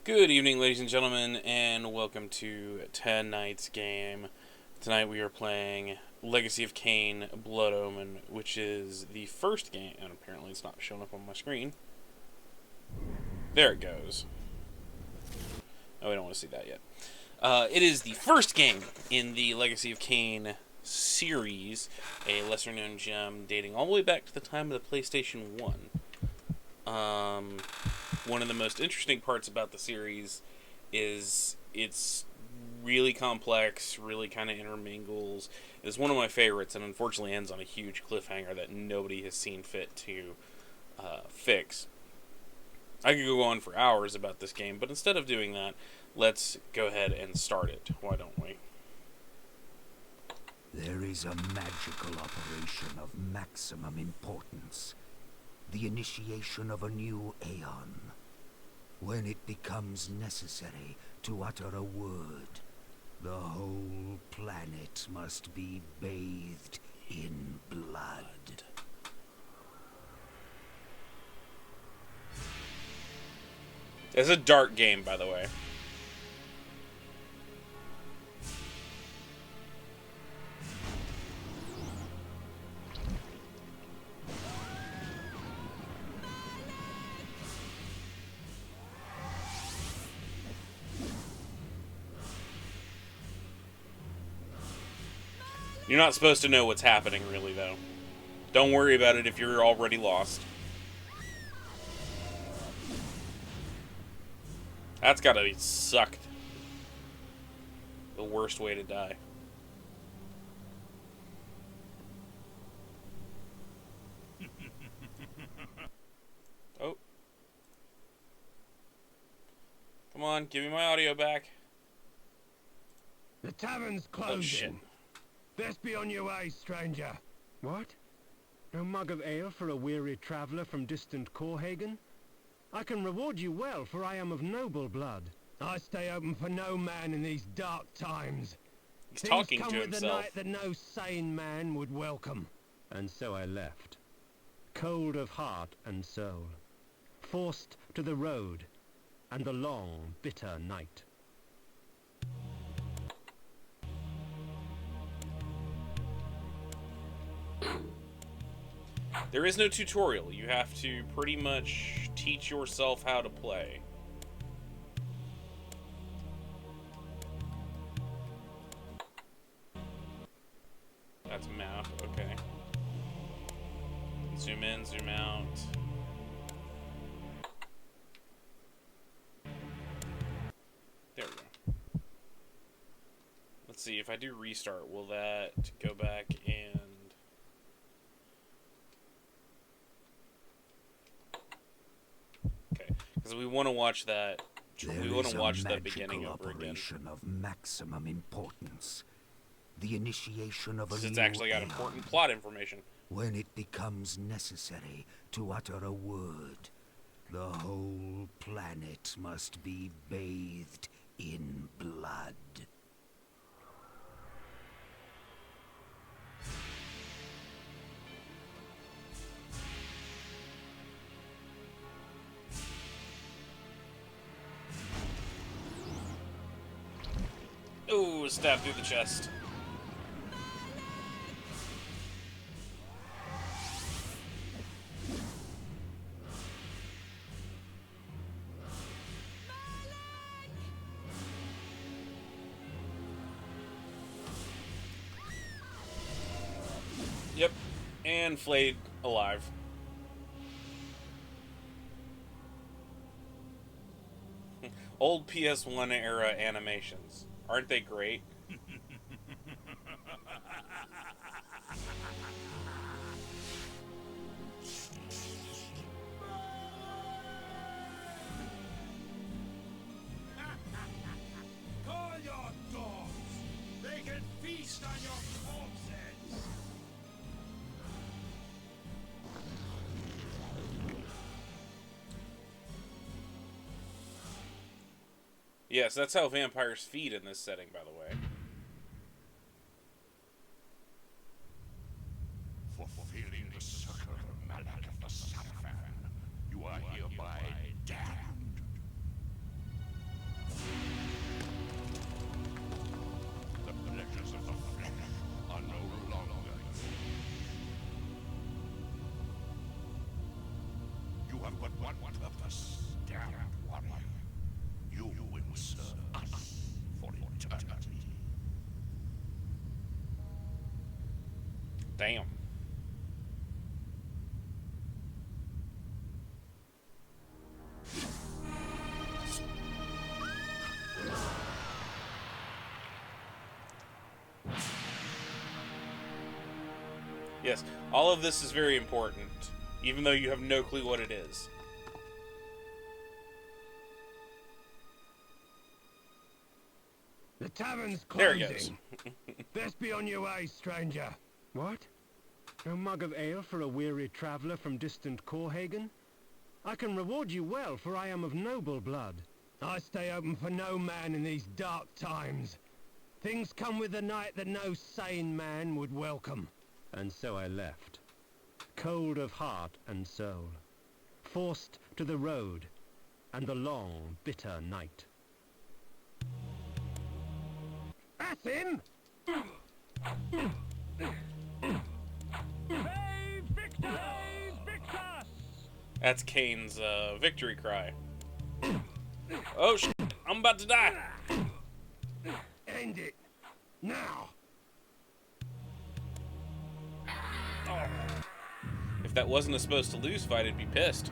Good evening, ladies and gentlemen, and welcome to 10 Nights Game. Tonight we are playing Legacy of Kain Blood Omen, which is the first game, and apparently it's not showing up on my screen. There it goes. Oh, we don't want to see that yet. It is the first game in the Legacy of Kain series, a lesser-known gem dating all the way back to the time of the PlayStation 1. One of the most interesting parts about the series is it's really complex, really kind of intermingles. It's one of my favorites, and unfortunately ends on a huge cliffhanger that nobody has seen fit to fix. I could go on for hours about this game, but instead of doing that, let's go ahead and start it. Why don't we? There is a magical operation of maximum importance. The initiation of a new aeon. When it becomes necessary to utter a word, the whole planet must be bathed in blood. It's a dark game, by the way. You're not supposed to know what's happening, really, though. Don't worry about it if you're already lost. That's gotta be sucked. The worst way to die. Oh. Come on, give me my audio back. The tavern's Oh, shit. closing. Best be on your way, stranger. What? No mug of ale for a weary traveller from distant Corhagen? I can reward you well, for I am of noble blood. I stay open for no man in these dark times. He's Things talking come to with the himself. night that no sane man would welcome. And so I left, cold of heart and soul, forced to the road and the long, bitter night. There is no tutorial. You have to pretty much teach yourself how to play. That's a map, okay. Zoom in, zoom out. There we go. Let's see, if I do restart, will that go back and... Okay, because we want to watch that. We want to watch that beginning over again. Operation of maximum importance. The initiation of a Since new it's actually got aeon. important plot information. When it becomes necessary to utter a word, the whole planet must be bathed in blood. Ooh, stab through the chest. Yep, and flayed alive. Old PS1 era animations. Aren't they great? Call your dogs. They can feast on your corpses. Yes, that's how vampires feed in this setting, by the way. For fulfilling the circle of mallet of the Sapphire, you are hereby damned. but one purpose, damn warrior. You will serve us for eternity. Damn. Yes, all of this is very important, even though you have no clue what it is. The tavern's There closing. it goes. Best be on your way, stranger. What? A mug of ale for a weary traveller from distant Corhagen? I can reward you well, for I am of noble blood. I stay open for no man in these dark times. Things come with the night that no sane man would welcome. And so I left, cold of heart and soul, forced to the road and the long, bitter night. That's him! That's Kain's victory cry. Oh shit, I'm about to die. End it. Now! If that wasn't a supposed to lose fight, I'd be pissed.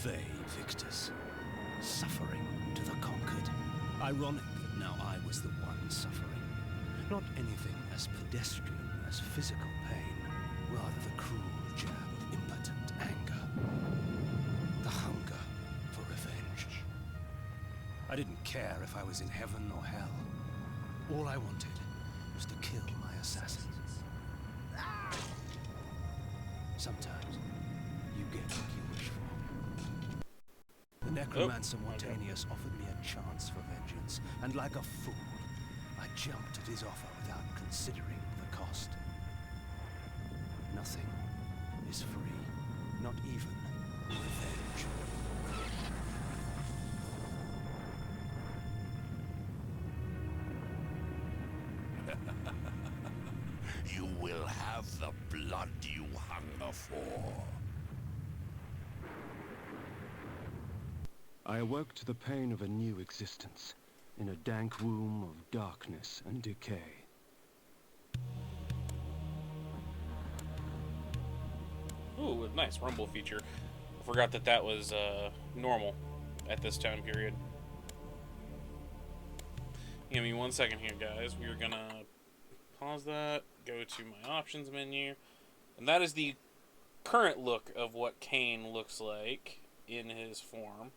They victors, suffering to the conquered. Ironic that now I was the one suffering. Not anything as pedestrian as physical pain, rather the cruel jab of impotent anger. The hunger for revenge. I didn't care if I was in heaven or hell. All I wanted was to kill my assassins. Sometimes you get what you wish for. The necromancer Montanius offered me a chance for vengeance, and like a fool, I jumped at his offer without considering the cost. Nothing is free, not even revenge. You will have the blood you hunger for. I awoke to the pain of a new existence, in a dank womb of darkness and decay. Ooh, a nice rumble feature. I forgot that that was normal at this time period. Give me 1 second here, guys. We're gonna pause that, go to my options menu, and that is the current look of what Kain looks like in his form.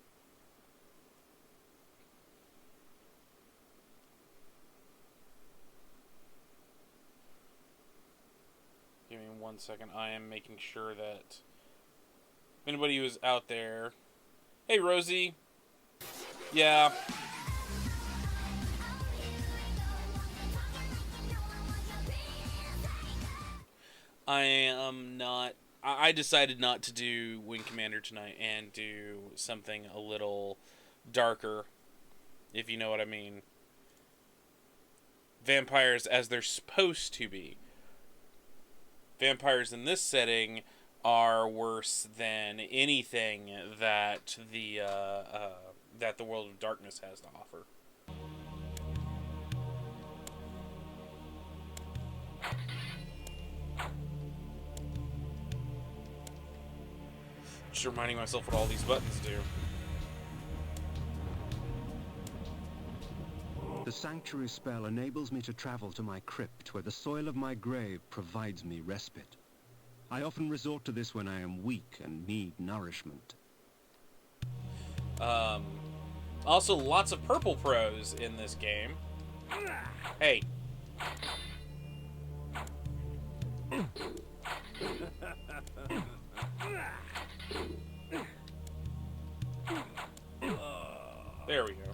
Give me 1 second. I am making sure that if anybody who's out there... Hey, Rosie. Yeah. I am not... I decided not to do Wing Commander tonight and do something a little darker, if you know what I mean. Vampires as they're supposed to be. Vampires in this setting are worse than anything that the World of Darkness has to offer. Just reminding myself what all these buttons do. The sanctuary spell enables me to travel to my crypt, where the soil of my grave provides me respite. I often resort to this when I am weak and need nourishment. Also, lots of purple pros in this game. Hey. There we go.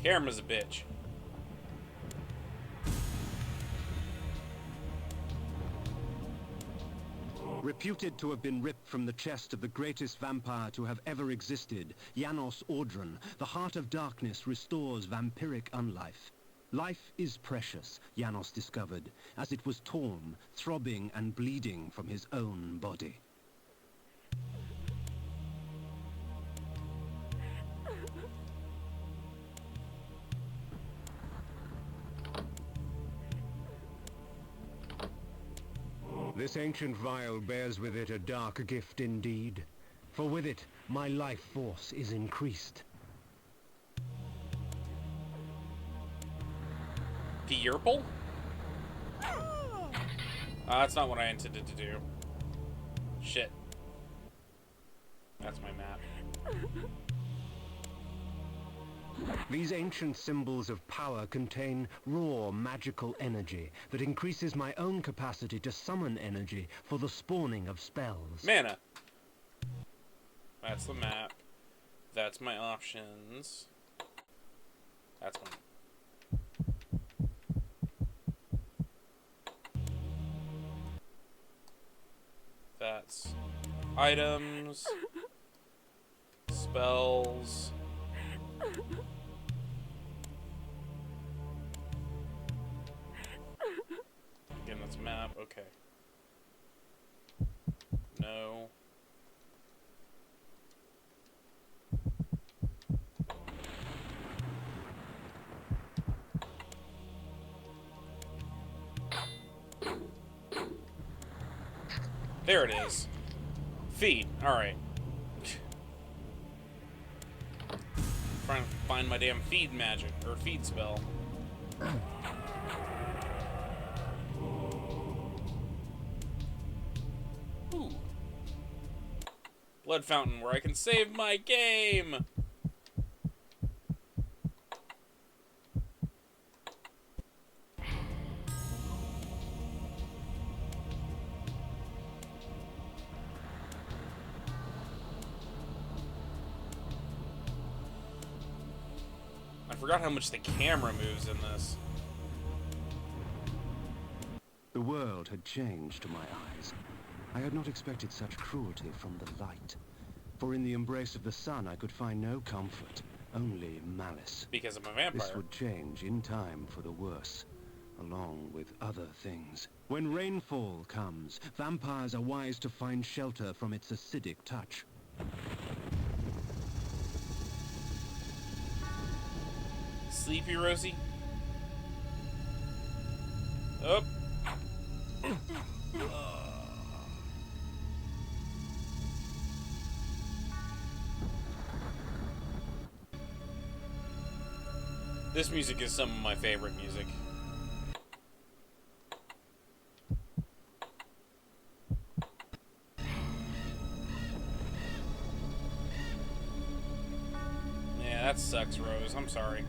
Camera's a bitch. Reputed to have been ripped from the chest of the greatest vampire to have ever existed, Janos Audron, the Heart of Darkness restores vampiric unlife. Life is precious, Janos discovered, as it was torn, throbbing and bleeding from his own body. This ancient vial bears with it a dark gift indeed, for with it my life force is increased. Purple? That's not what I intended to do. Shit. That's my map. These ancient symbols of power contain raw magical energy that increases my own capacity to summon energy for the spawning of spells. Mana. That's the map. That's my options. That's my... That's items, spells. Again, that's map. Okay. No. There it is. Feed. Alright. Trying to find my damn feed magic, or feed spell. Ooh. Blood fountain where I can save my game! I forgot how much the camera moves in this. The world had changed to my eyes. I had not expected such cruelty from the light. For in the embrace of the sun I could find no comfort, only malice. Because I'm a vampire. This would change in time for the worse, along with other things. When rainfall comes, vampires are wise to find shelter from its acidic touch. Sleepy, Rosie? Up. This music is some of my favorite music. Yeah, that sucks, Rose. I'm sorry.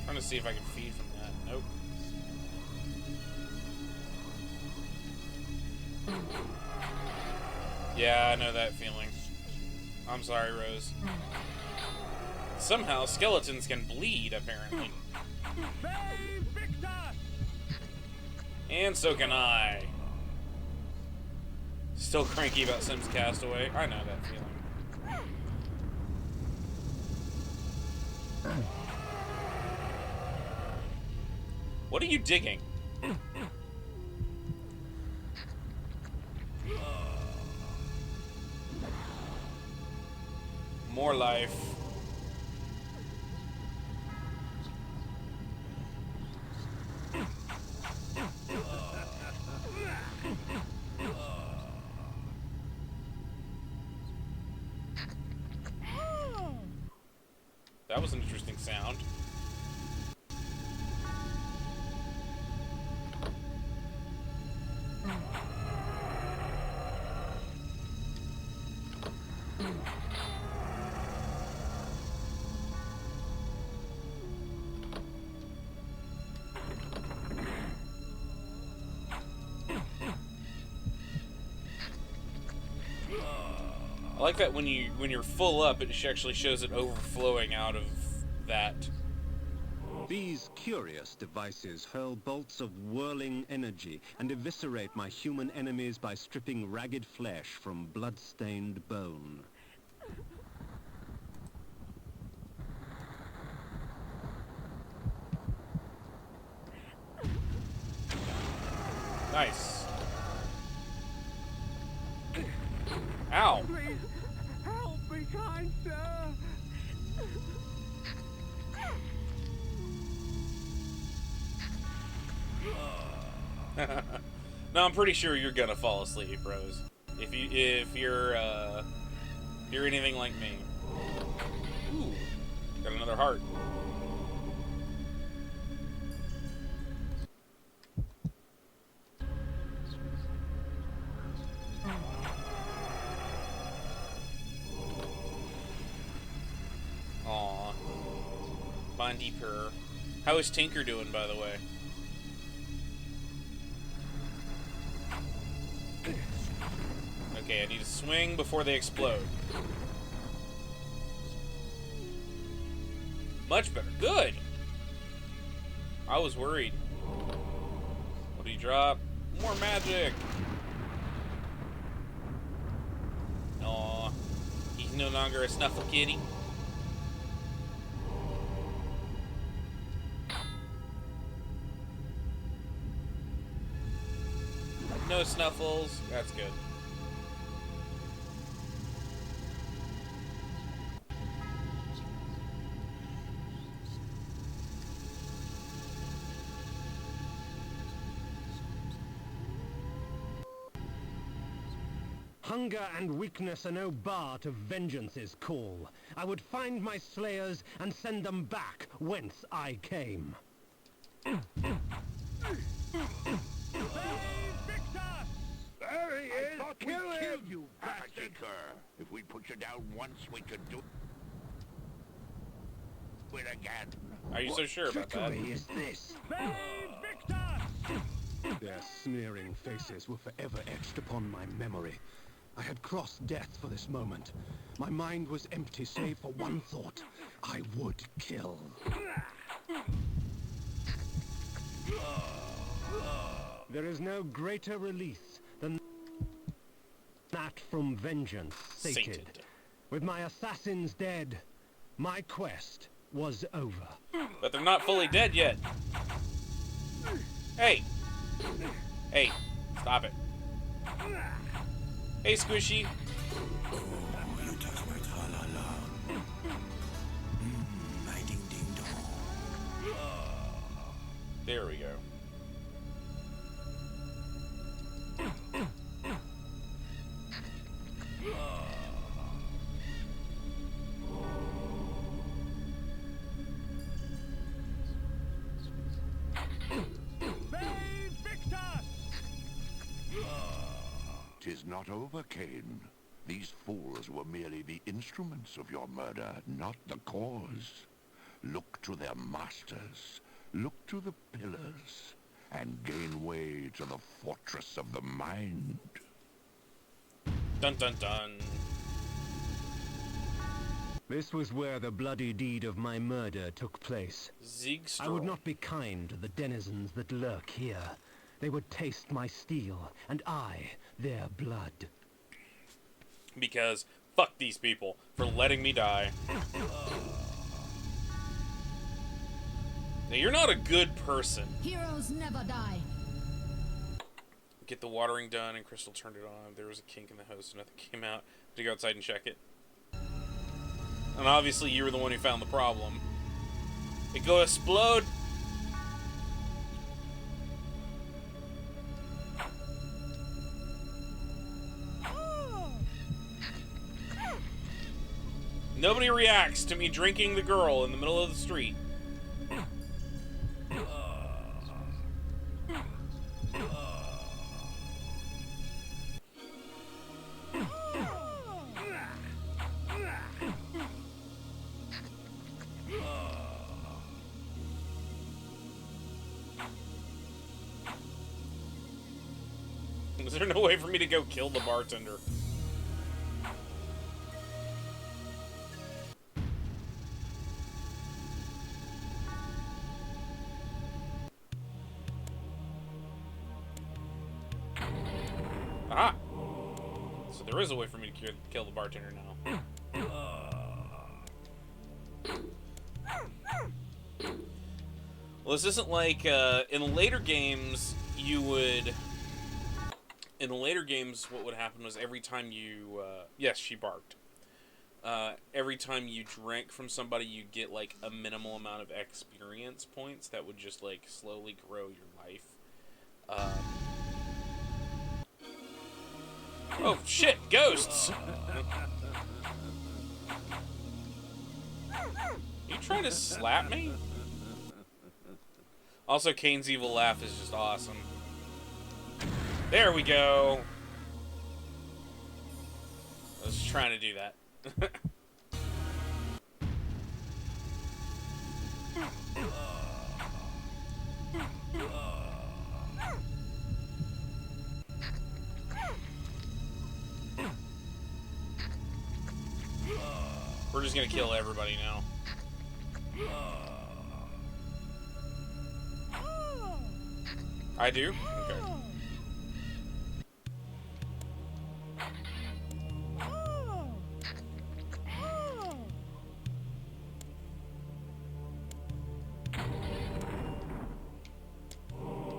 Trying to see if I can feed from that. Nope. Yeah, I know that feeling. I'm sorry, Rose. Somehow, skeletons can bleed, apparently. And so can I. Still cranky about Sims Castaway. I know that feeling. What are you digging? More life. That was an interesting sound. like that when you're full up, it actually shows it overflowing out of that. These curious devices hurl bolts of whirling energy and eviscerate my human enemies by stripping ragged flesh from blood-stained bone. Nice. Ow. Please, help me, kind sir. No, I'm pretty sure you're gonna fall asleep, Rose. If you're anything like me. Ooh, got another heart. Aw, Bondi purr. How is Tinker doing, by the way? Okay, I need to swing before they explode. Much better. Good! I was worried. What do you drop? More magic! Aw. He's no longer a snuffle kitty. No snuffles. That's good. Hunger and weakness are no bar to vengeance's call. I would find my slayers and send them back whence I came. There he is! I thought we killed you, bastard! If we put you down once, we could do it again. Are you so sure about that? What is this? Their sneering faces were forever etched upon my memory. I had crossed death for this moment. My mind was empty save for one thought. I would kill. There is no greater release than that from vengeance sated. With my assassins dead, my quest was over. But they're not fully dead yet. Hey! Hey, stop it. Hey, Squishy. You touch my tra-la-la. My ding-ding-dong. There we go. Tis not over, Kain. These fools were merely the instruments of your murder, not the cause. Look to their masters, look to the pillars, and gain way to the fortress of the mind. Dun dun dun. This was where the bloody deed of my murder took place. Ziegstrahl. I would not be kind to the denizens that lurk here. They would taste my steel, and I, their blood. Because fuck these people for letting me die. Now, you're not a good person. Heroes never die. Get the watering done, and Crystal turned it on. There was a kink in the hose, so nothing came out. To go outside and check it. And obviously, you were the one who found the problem. It go explode. Nobody reacts to me drinking the girl in the middle of the street. Is there no way for me to go kill the bartender? So there is a way for me to kill the bartender now. Well, this isn't like, in later games, you would... In the later games, what would happen was every time you... yes, she barked. Every time you drank from somebody, you'd get, like, a minimal amount of experience points that would just, like, slowly grow your life. Oh, shit! Ghosts! You trying to slap me? Also, Kain's evil laugh is just awesome. There we go! I was trying to do that. We're just gonna kill everybody now. I do? Okay.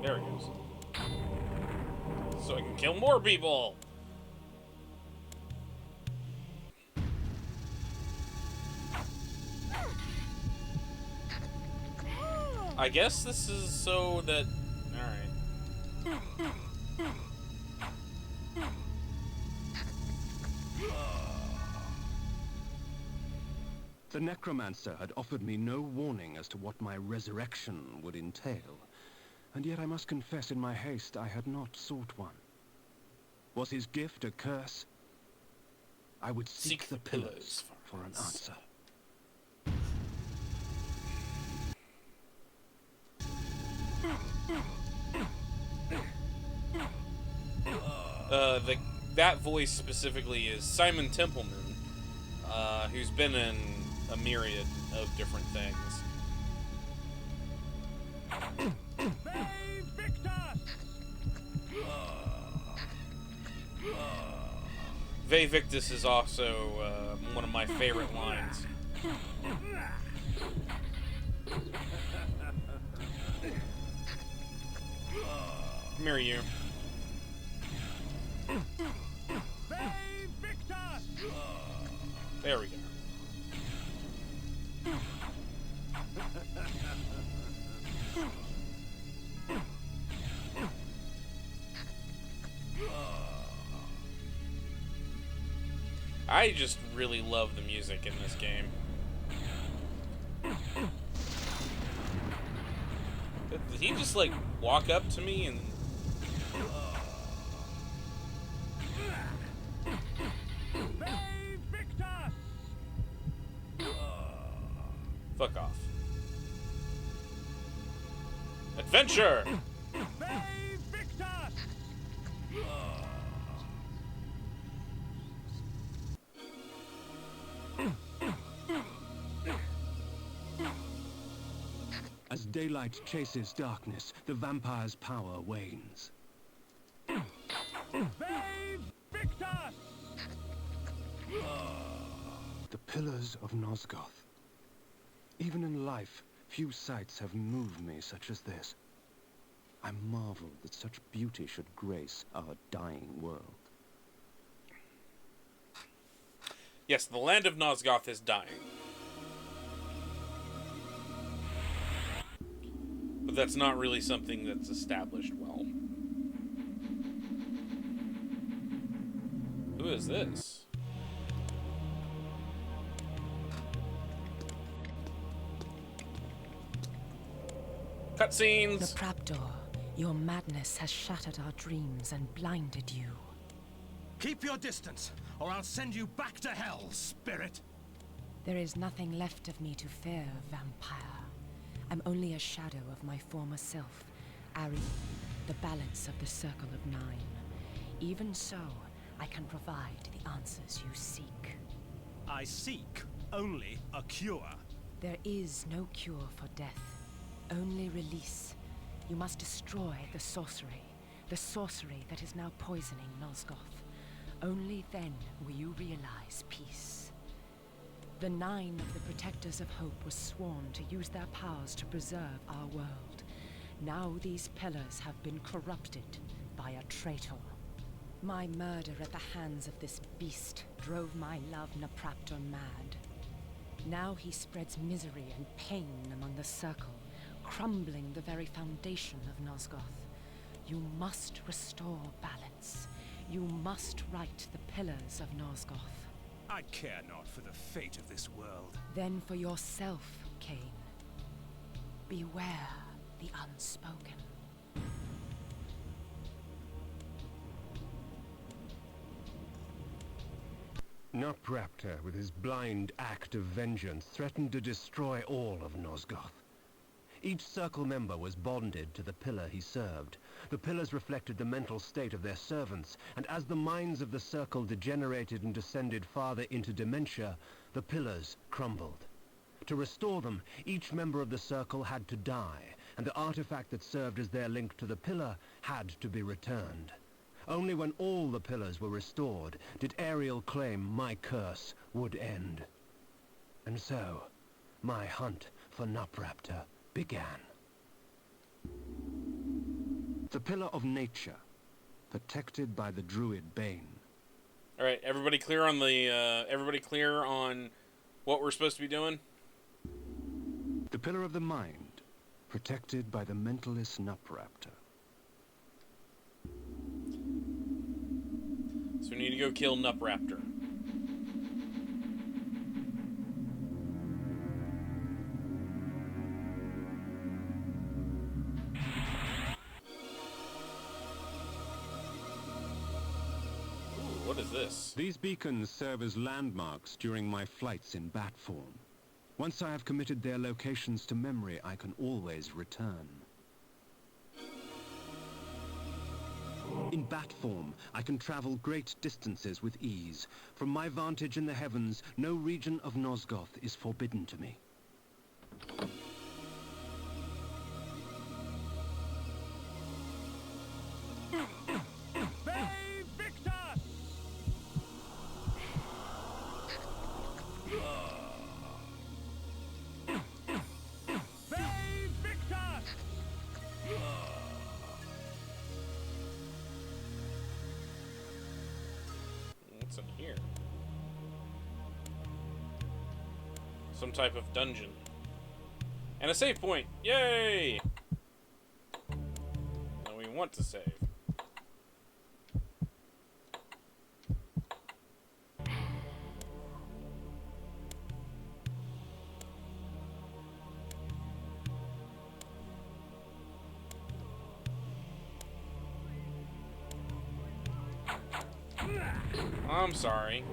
There he goes. So I can kill more people! I guess this is so that... Alright. The necromancer had offered me no warning as to what my resurrection would entail, and yet I must confess in my haste I had not sought one. Was his gift a curse? I would seek the pillars for an answer. That voice specifically is Simon Templeman, who's been in a myriad of different things. Ve Victus is also one of my favorite lines. Come here, you. There we go. I just really love the music in this game. Did he just, like, walk up to me and... Fuck off. Adventure! As daylight chases darkness, the vampire's power wanes. The pillars of Nosgoth. Even in life, few sights have moved me such as this. I marvel that such beauty should grace our dying world. Yes, the land of Nosgoth is dying. But that's not really something that's established well. Who is this? Cutscenes! The trapdoor. Your madness has shattered our dreams and blinded you. Keep your distance, or I'll send you back to hell, spirit! There is nothing left of me to fear, vampire. I'm only a shadow of my former self, Ari, the balance of the Circle of Nine. Even so, I can provide the answers you seek. I seek only a cure. There is no cure for death, only release. You must destroy the sorcery that is now poisoning Nosgoth. Only then will you realize peace. The 9 of the Protectors of Hope were sworn to use their powers to preserve our world. Now these pillars have been corrupted by a traitor. My murder at the hands of this beast drove my love Napraptor mad. Now he spreads misery and pain among the Circle, crumbling the very foundation of Nosgoth. You must restore balance. You must right the pillars of Nosgoth. I care not for the fate of this world. Then for yourself, Kain. Beware the unspoken. Napraptor, with his blind act of vengeance, threatened to destroy all of Nosgoth. Each Circle member was bonded to the pillar he served. The pillars reflected the mental state of their servants, and as the minds of the Circle degenerated and descended farther into dementia, the pillars crumbled. To restore them, each member of the Circle had to die, and the artifact that served as their link to the pillar had to be returned. Only when all the pillars were restored did Ariel claim my curse would end. And so, my hunt for Napraptor began. The Pillar of Nature, protected by the druid Bane. All right, everybody clear on what we're supposed to be doing? The Pillar of the Mind, protected by the mentalist Napraptor. So we need to go kill Napraptor. What is this? These beacons serve as landmarks during my flights in bat form. Once I have committed their locations to memory, I can always return. In bat form, I can travel great distances with ease. From my vantage in the heavens, no region of Nosgoth is forbidden to me. What's in here? Some type of dungeon. And a save point! Yay! Now we want to save. I'm sorry.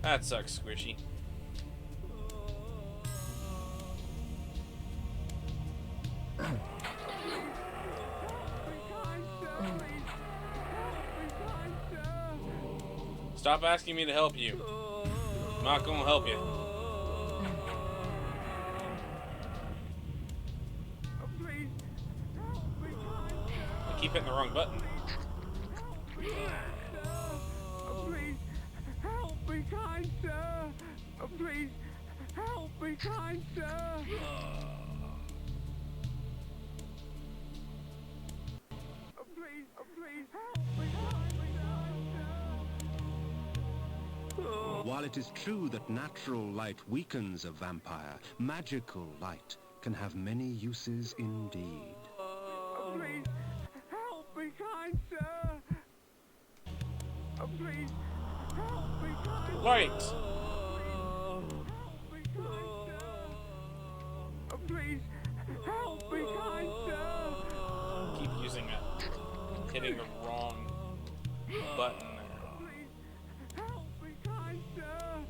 That sucks, Squishy. Stop asking me to help you. I'm not gonna help you. I keep hitting the wrong button. Please help me, kind sir. Please help me, kind sir. Please help me, kind sir. While it is true that natural light weakens a vampire, magical light can have many uses indeed. Please help me, kind sir. Please help me, kind Light! sir. Please help me, kind sir. Keep using it. Hitting the wrong button there. Please help me, kind sir.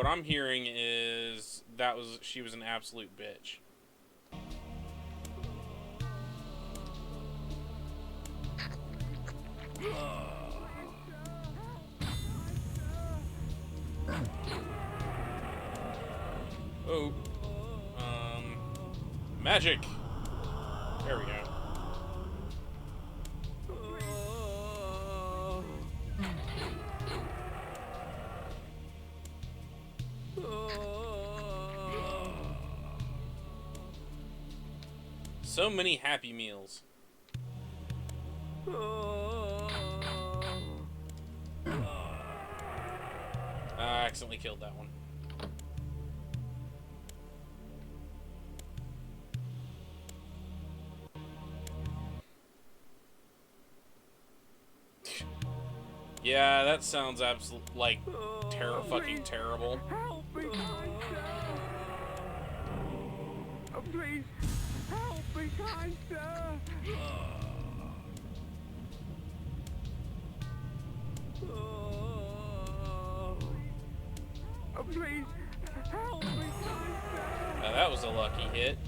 what I'm hearing is she was an absolute bitch. Oh. Magic. There we go. So many Happy Meals. I accidentally killed that one. Yeah, that sounds like fucking terrible. Help me, kind sir. Oh, please, help me, kind sir. Oh, please, help me, kind sir. Now that was a lucky hit.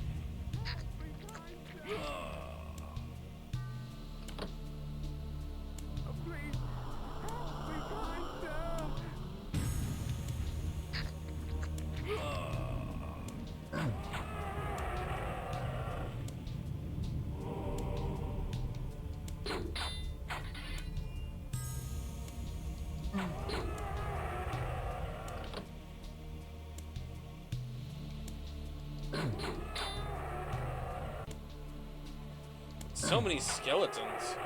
So many skeletons.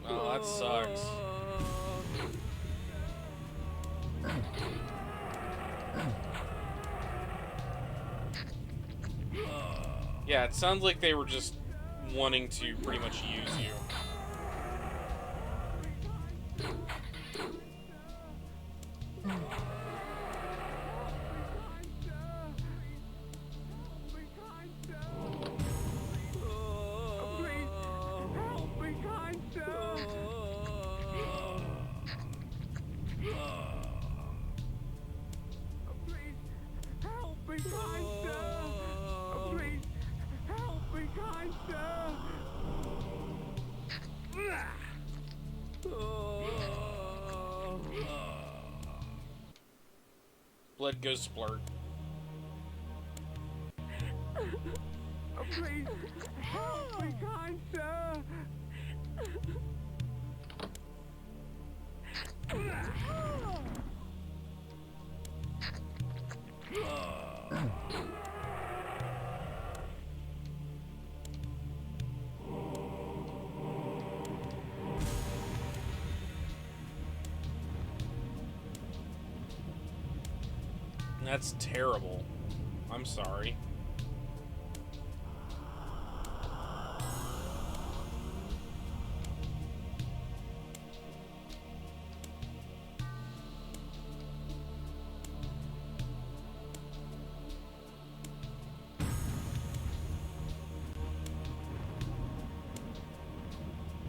Oh, that sucks. Yeah, it sounds like they were just wanting to pretty much use you. Blood goes splurt. Oh, please, help me, kind sir. That's terrible. I'm sorry.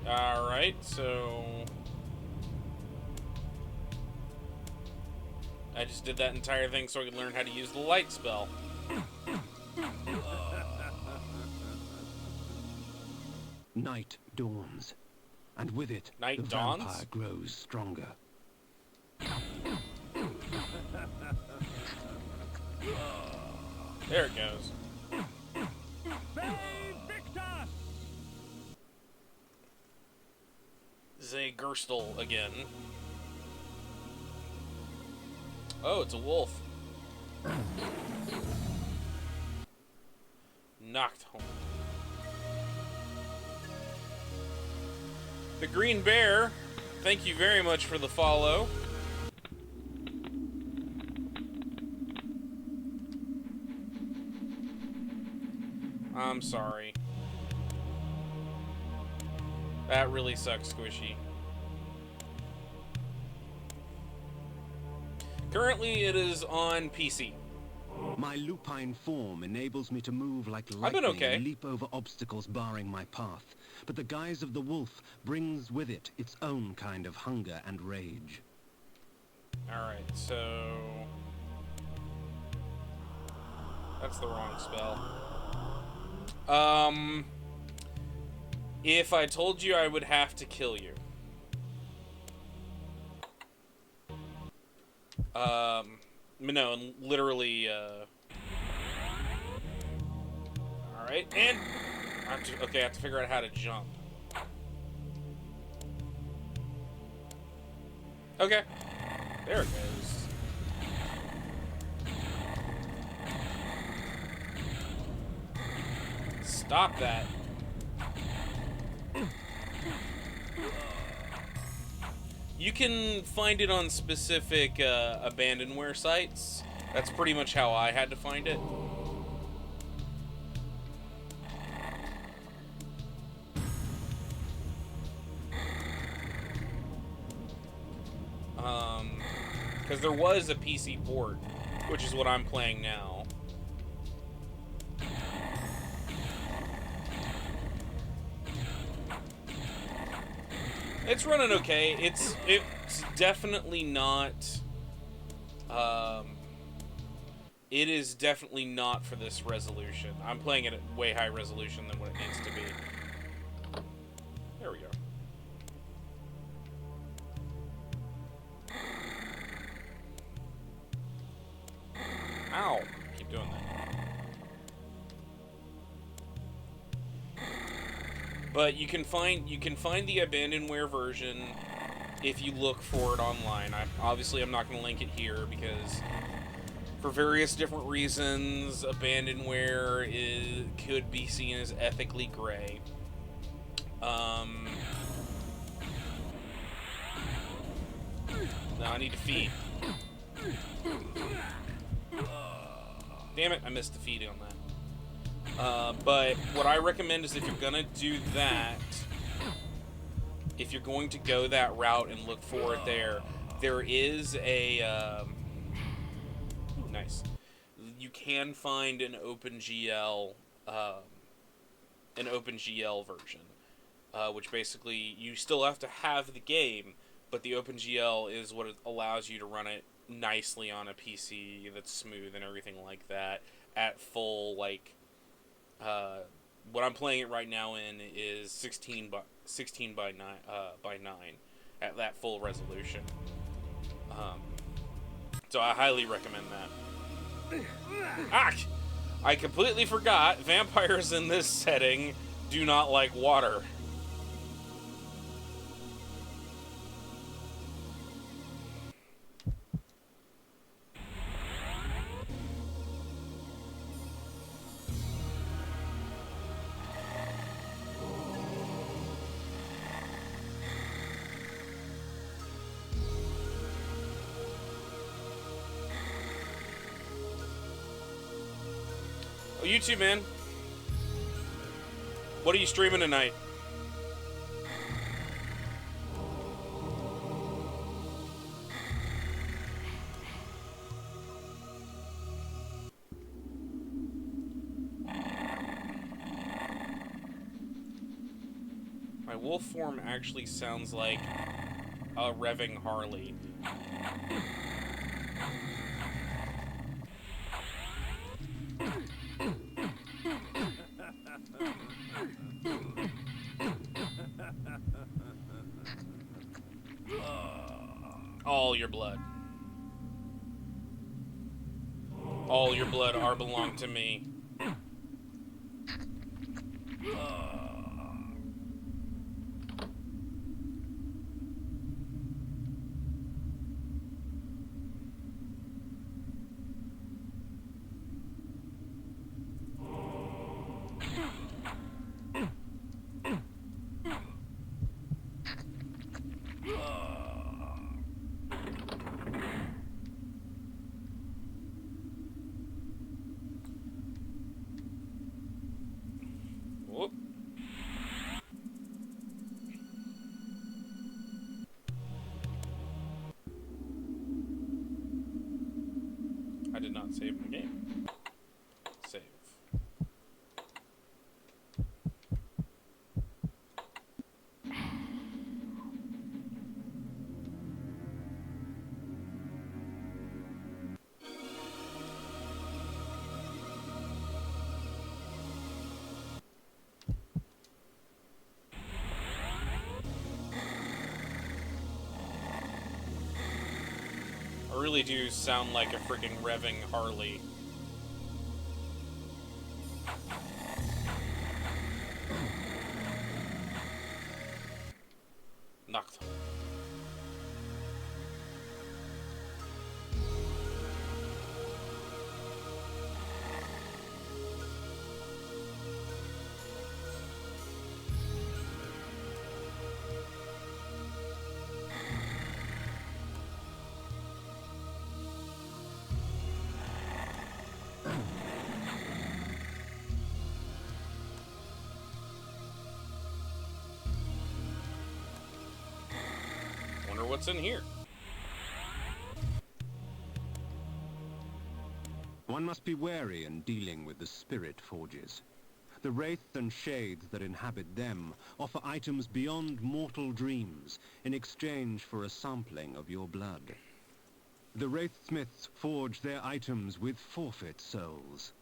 Alright, so I just did that entire thing so I could learn how to use the light spell. Night dawns, and with it, Night the dawns? vampire grows stronger. There it goes. Zaygerstel again. Oh, it's a wolf. Knocked home. The Green Bear, thank you very much for the follow. I'm sorry. That really sucks, Squishy. Currently, it is on PC. My lupine form enables me to move like I've been lightning okay. and leap over obstacles barring my path. But the guise of the wolf brings with it its own kind of hunger and rage. Alright, so... That's the wrong spell. If I told you, I would have to kill you. No, literally, Alright, and... okay, I have to figure out how to jump. Okay. There it goes. Stop that. You can find it on specific abandonware sites. That's pretty much how I had to find it. Because there was a PC port, which is what I'm playing now. It's running okay. It's definitely not. It is definitely not for this resolution. I'm playing it at way high resolution than what it needs to be. There we go. Ow! Keep doing that. But you can find the abandonware version if you look for it online. Obviously I'm not going to link it here because for various different reasons, abandonware could be seen as ethically gray. No, I need to feed. Damn it, I missed the feed on that. But what I recommend is if you're gonna do that, if you're going to go that route and look for it there is a, nice. You can find an OpenGL version, which basically you still have to have the game, but the OpenGL is what allows you to run it nicely on a PC that's smooth and everything like that at full, like, what I'm playing it right now in is 16 by 9 at that full resolution. So I highly recommend that. Ah! I completely forgot vampires in this setting do not like water. You too, man. What are you streaming tonight? My wolf form actually sounds like a revving Harley. All your blood. All your blood are belong to me. I did not save the game. Save. I really do sound like a freaking revving Harley. Knocked. Wonder what's in here. One must be wary in dealing with the spirit forges. The wraith and shades that inhabit them offer items beyond mortal dreams in exchange for a sampling of your blood. The wraithsmiths forge their items with forfeit souls.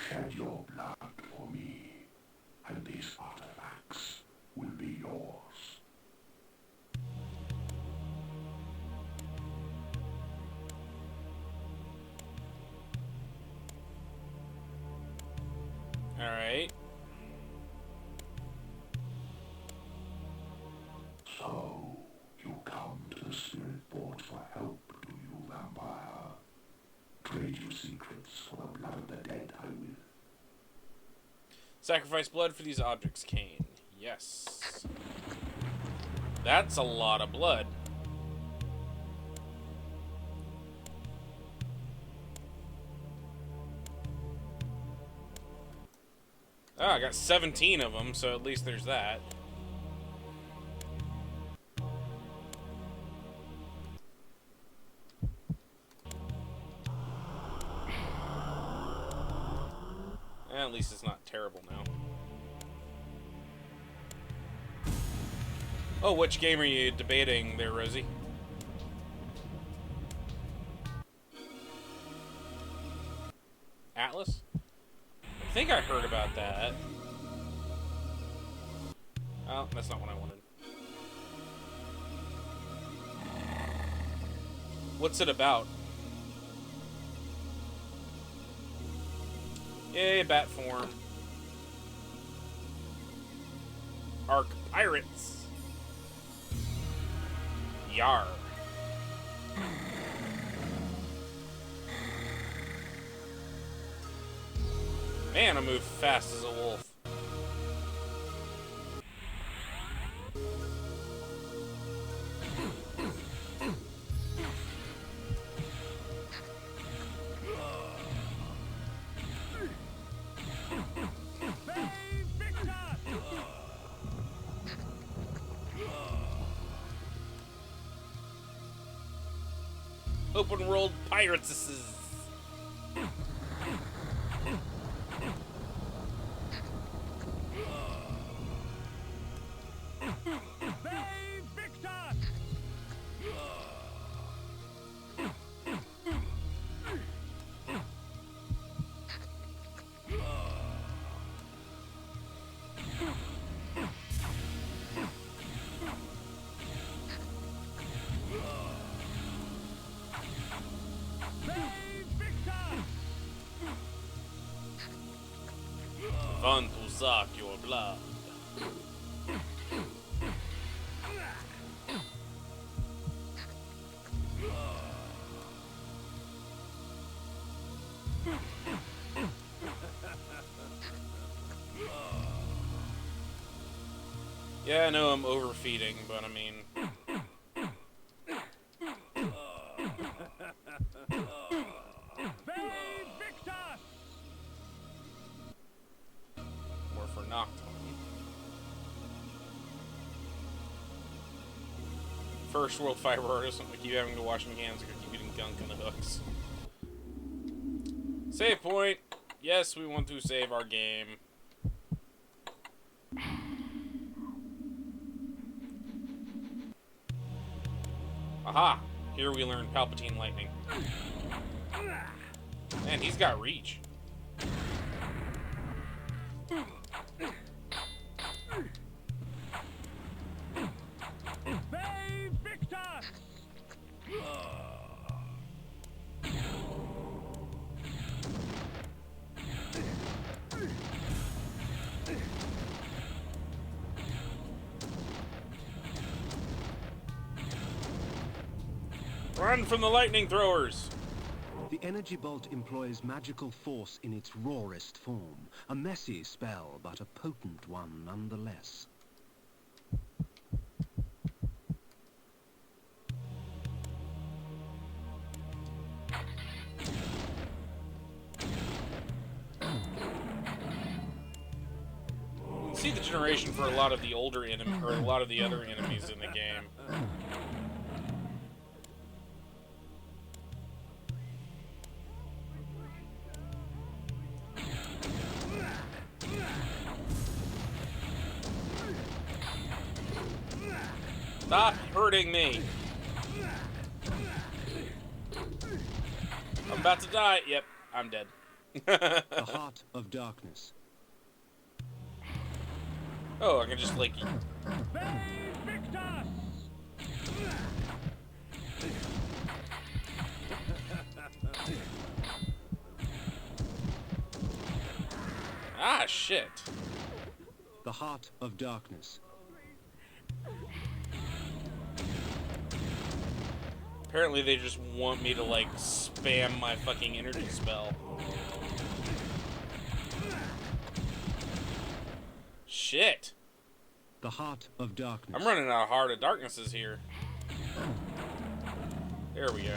Shed your blood for me, and these artifacts will be yours. Alright. So, you come to the Spirit Forge for help, do you, vampire? Trade your secrets for the blood of the dead, I will. Sacrifice blood for these objects, Kain. Yes. That's a lot of blood. Oh, I got 17 of them, so at least there's that. At least it's not terrible now. Oh, which game are you debating there, Rosie? Atlas? I think I heard about that. Oh, that's not what I wanted. What's it about? Yay, bat form. Arc Pirates. Yar. Man, I move fast as a wolf. Open world pirates. Fun to suck your blood. Yeah, I know I'm overfeeding, but I mean... First world fiber artist. I keep having to wash my hands because I keep getting gunk in the hooks. Save point. Yes, we want to save our game. Aha! Here we learn Palpatine Lightning. Man, he's got reach. Run from the lightning throwers! The energy bolt employs magical force in its rawest form. A messy spell, but a potent one nonetheless. You can see the generation for a lot of the older enemies, or a lot of the other enemies in the game. Stop hurting me! I'm about to die. Yep, I'm dead. The Heart of Darkness. Oh, I can just like... Ah, shit. The Heart of Darkness. Apparently they just want me to, like, spam my fucking energy spell. Shit. The Heart of Darkness. I'm running out of Heart of Darknesses here. There we go.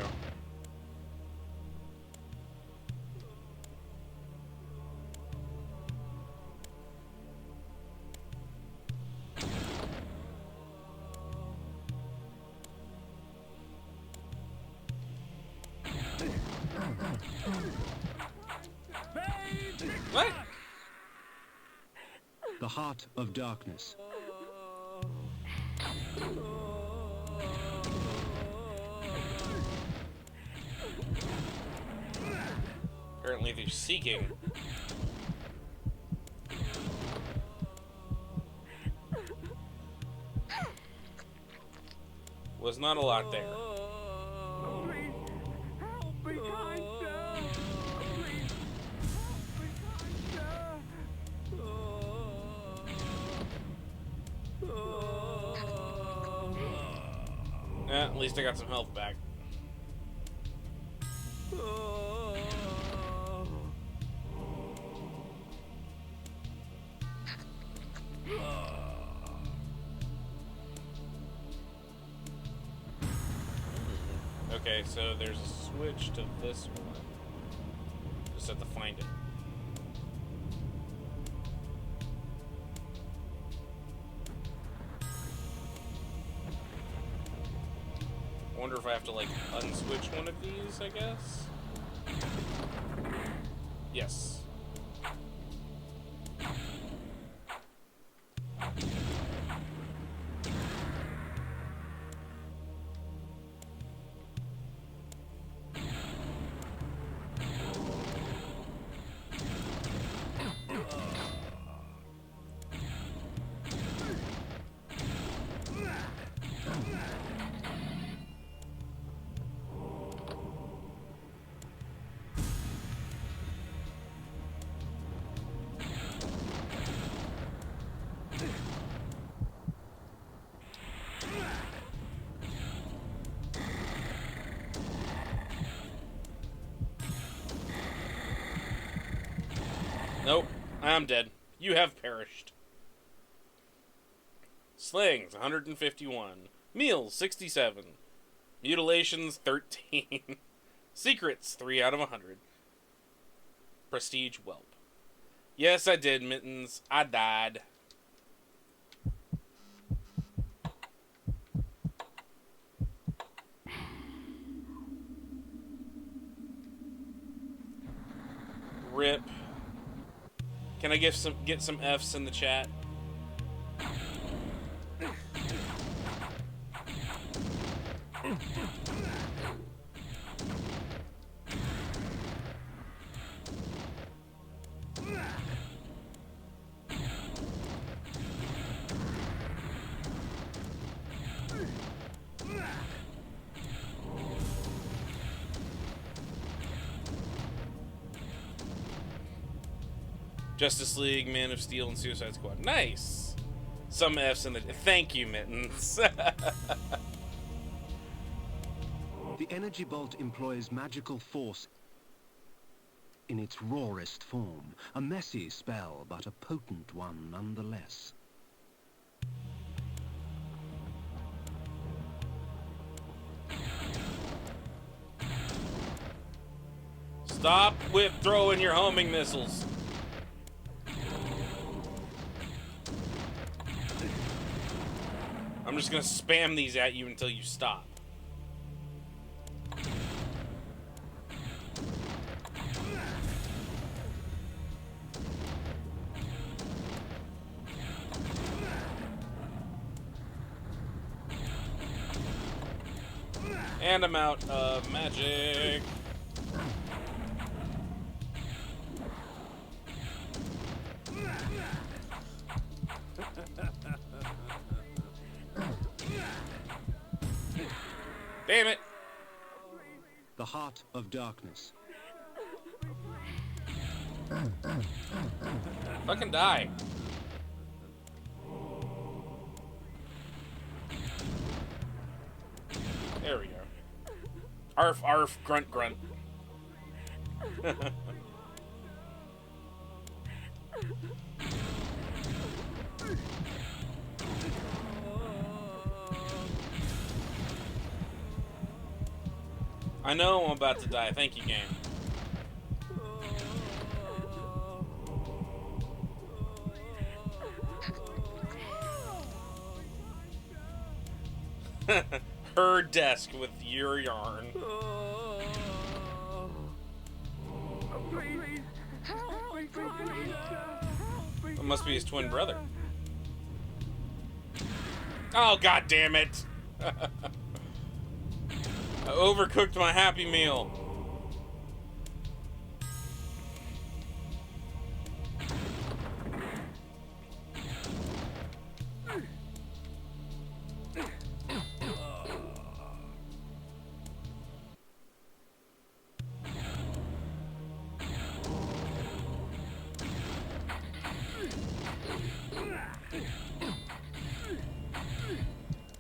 What? The Heart of Darkness. Apparently they're seeking. Was not a lot there. Please, help me, kind sir. Please, help me, kind sir. At least I got some health back. Okay, so there's a switch to this one. Just have to find it. I wonder if I have to, like, unswitch one of these, I guess? Yes. Nope, I'm dead. You have perished. Slings, 151. Meals, 67. Mutilations, 13. Secrets, 3 out of 100. Prestige, whelp. Yes, I did, Mittens. I died. Rip. Can I get some F's in the chat? Justice League, Man of Steel, and Suicide Squad. Nice! Some F's in the... Thank you, Mittens. The energy bolt employs magical force in its rawest form. A messy spell, but a potent one nonetheless. Stop whip throwing your homing missiles. I'm just gonna spam these at you until you stop. And I'm out of magic. Damn it! The Heart of Darkness. Fucking die. There we go. Arf, arf, grunt, grunt. I know I'm about to die. Thank you, game. Her desk with your yarn. Please, help me, please. It must be his twin brother. Oh, god damn it! I overcooked my Happy Meal.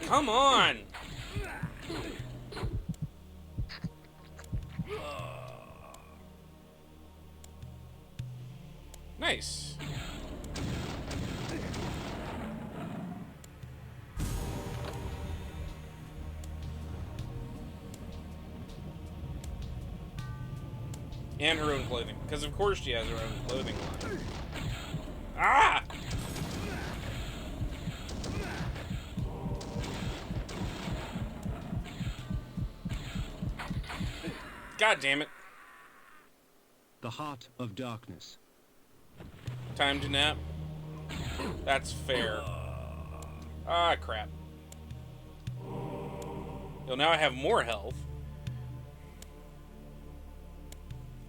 Come on! Nice. And her own clothing. Because of course she has her own clothing line. Ah! God damn it. The Heart of Darkness. Time to nap. That's fair. Ah, crap. Well, now I have more health.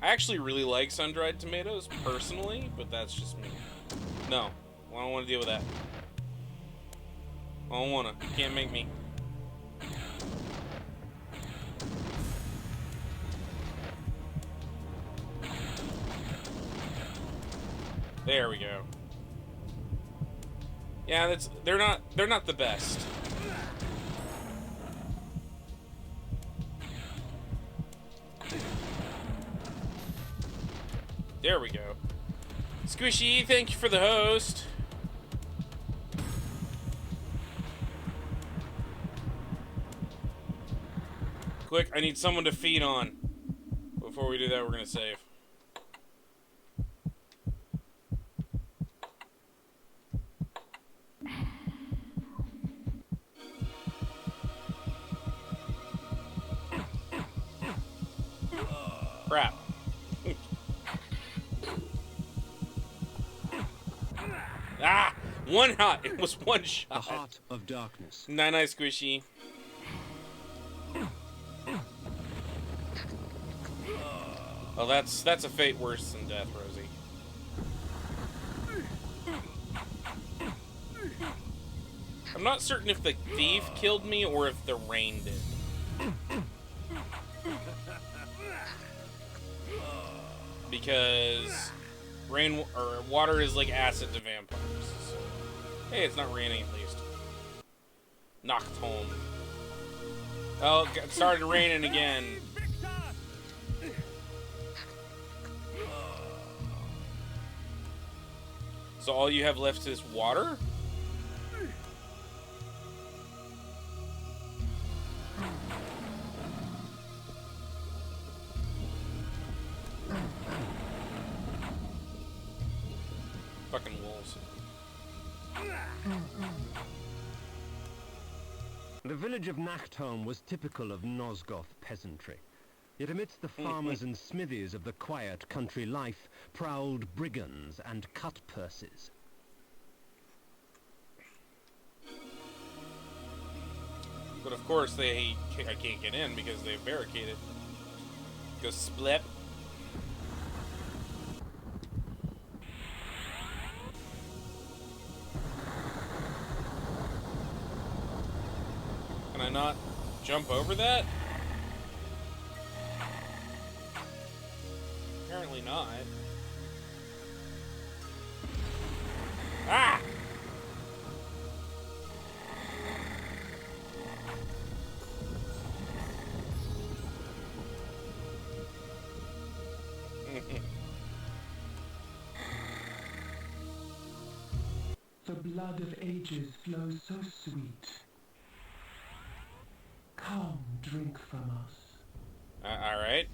I actually really like sun-dried tomatoes, personally, but that's just me. No, I don't want to deal with that. I don't want to. Can't make me. There we go. Yeah, they're not the best. There we go. Squishy, thank you for the host. Quick, I need someone to feed on. Before we do that, we're gonna save. Crap. Ah! One hot! It was one The shot. heart of darkness. Nice, squishy. Oh, that's a fate worse than death, Rosie. I'm not certain if the thief killed me or if the rain did. Because rain or water is like acid to vampires. So. Hey, it's not raining at least. Knocked home. Oh, it started raining again. So all you have left is water? Fucking wolves. The village of Nachtholm was typical of Nosgoth peasantry. Yet amidst the farmers and smithies of the quiet country life prowled brigands and cut-purses. But of course I can't get in because they've barricaded. Go split. Can I not jump over that? Apparently not. Ah! The blood of ages flows so sweet. Come, drink from us. Alright.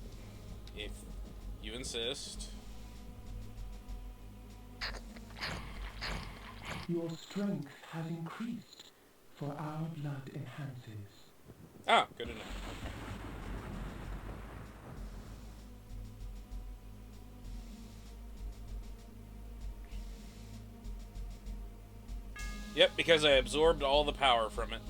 If you insist. Your strength has increased, for our blood enhances. Ah, good enough. Yep, because I absorbed all the power from it.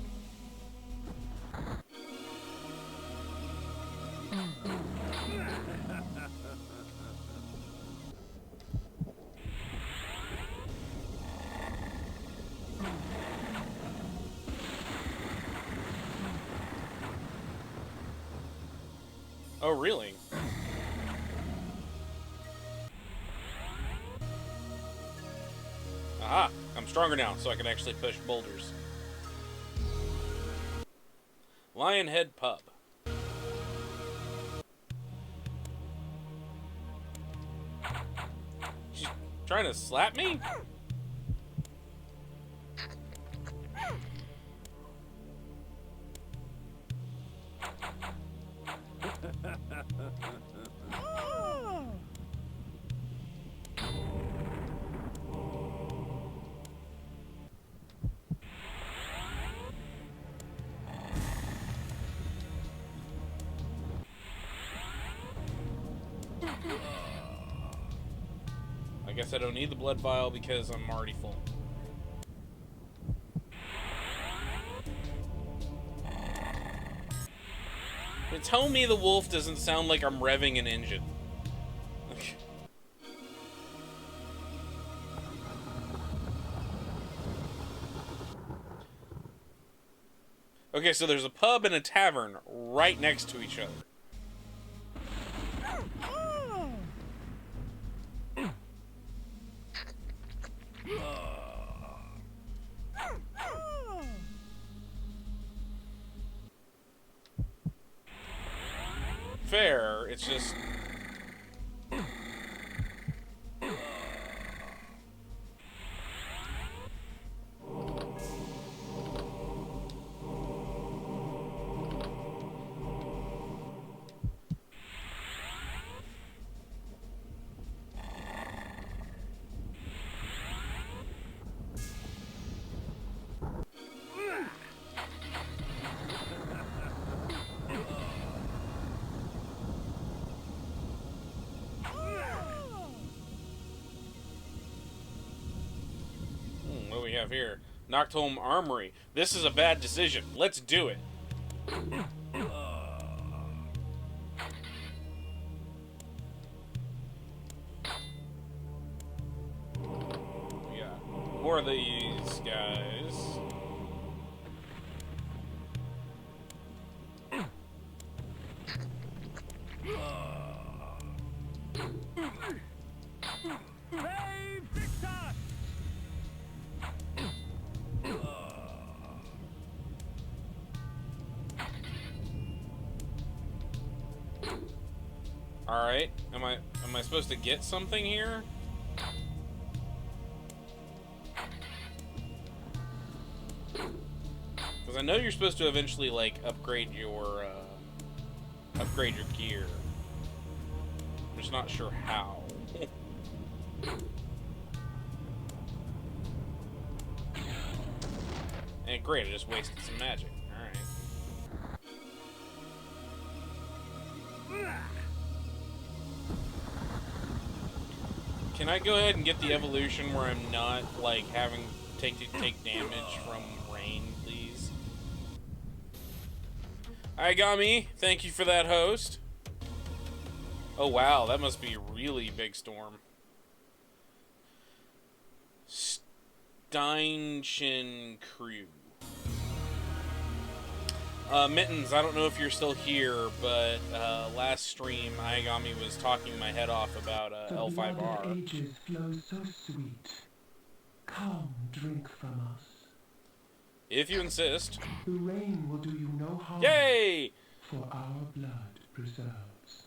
Oh, really? Aha! I'm stronger now, so I can actually push boulders. Lionhead Pub. She's trying to slap me? I guess I don't need the blood vial because I'm already full. Tell me the wolf doesn't sound like I'm revving an engine. Okay, so there's a pub and a tavern right next to each other. Fair, it's just... have here? Noctome Armory. This is a bad decision. Let's do it. We got more of these guys. Hey, Victor! All right. Am I supposed to get something here? Because I know you're supposed to eventually like upgrade your gear. I'm just not sure how. And great, I just wasted some magic. Alright. Can I go ahead and get the evolution where I'm not, like, having to take damage from rain, please? Aigami, thank you for that host. Oh, wow, that must be a really big storm. Steinshin Crew. Mittens, I don't know if you're still here, but last stream, Aigami was talking my head off about L5R. The blood of ages flows so sweet. Come, drink from us. If you insist. The rain will do you no harm. Yay! For our blood preserves.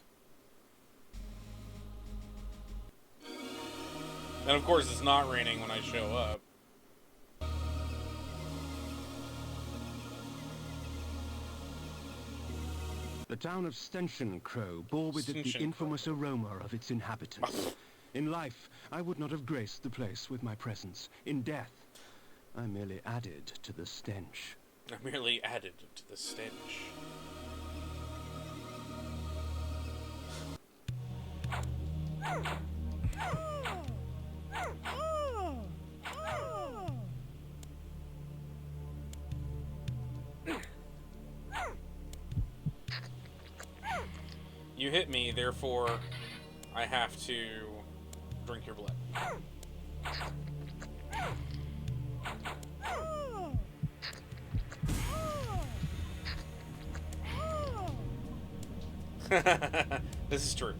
And of course, it's not raining when I show up. The town of Stenschenkrow bore with it the Stenschenkrow. infamous aroma of its inhabitants. In life, I would not have graced the place with my presence. In death, I merely added to the stench. I merely added to the stench. You hit me, therefore I have to drink your blood. This is true.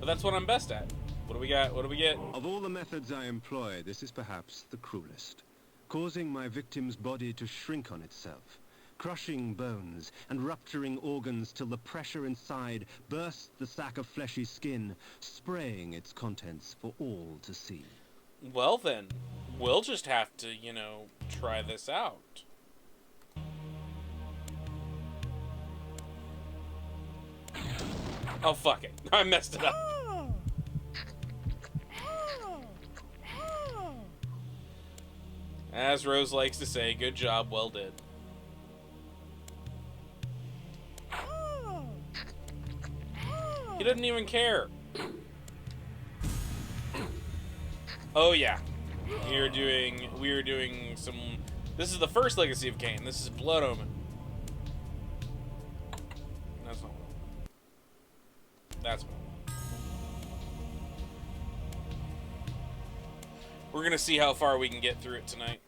But that's what I'm best at. What do we got? What do we get? Of all the methods I employ, this is perhaps the cruelest. Causing my victim's body to shrink on itself. Crushing bones and rupturing organs till the pressure inside bursts the sack of fleshy skin, spraying its contents for all to see. Well then, we'll just have to, you know, try this out. Oh, fuck it. I messed it up. As Rose likes to say, good job, well did. He doesn't even care. Oh yeah. We are doing some. This is the first Legacy of Kain. This is Blood Omen. That's not what I want. That's what I want. We're gonna see how far we can get through it tonight.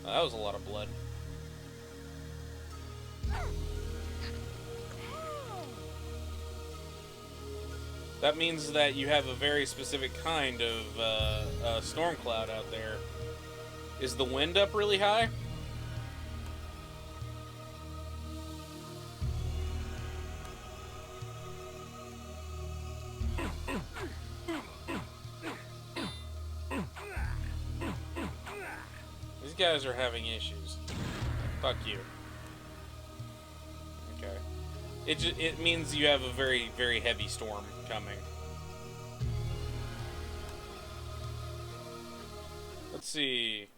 That was a lot of blood. That means that you have a very specific kind of storm cloud out there. Is the wind up really high? These guys are having issues. Fuck you. Okay. It means you have a very, very heavy storm coming. Let's see.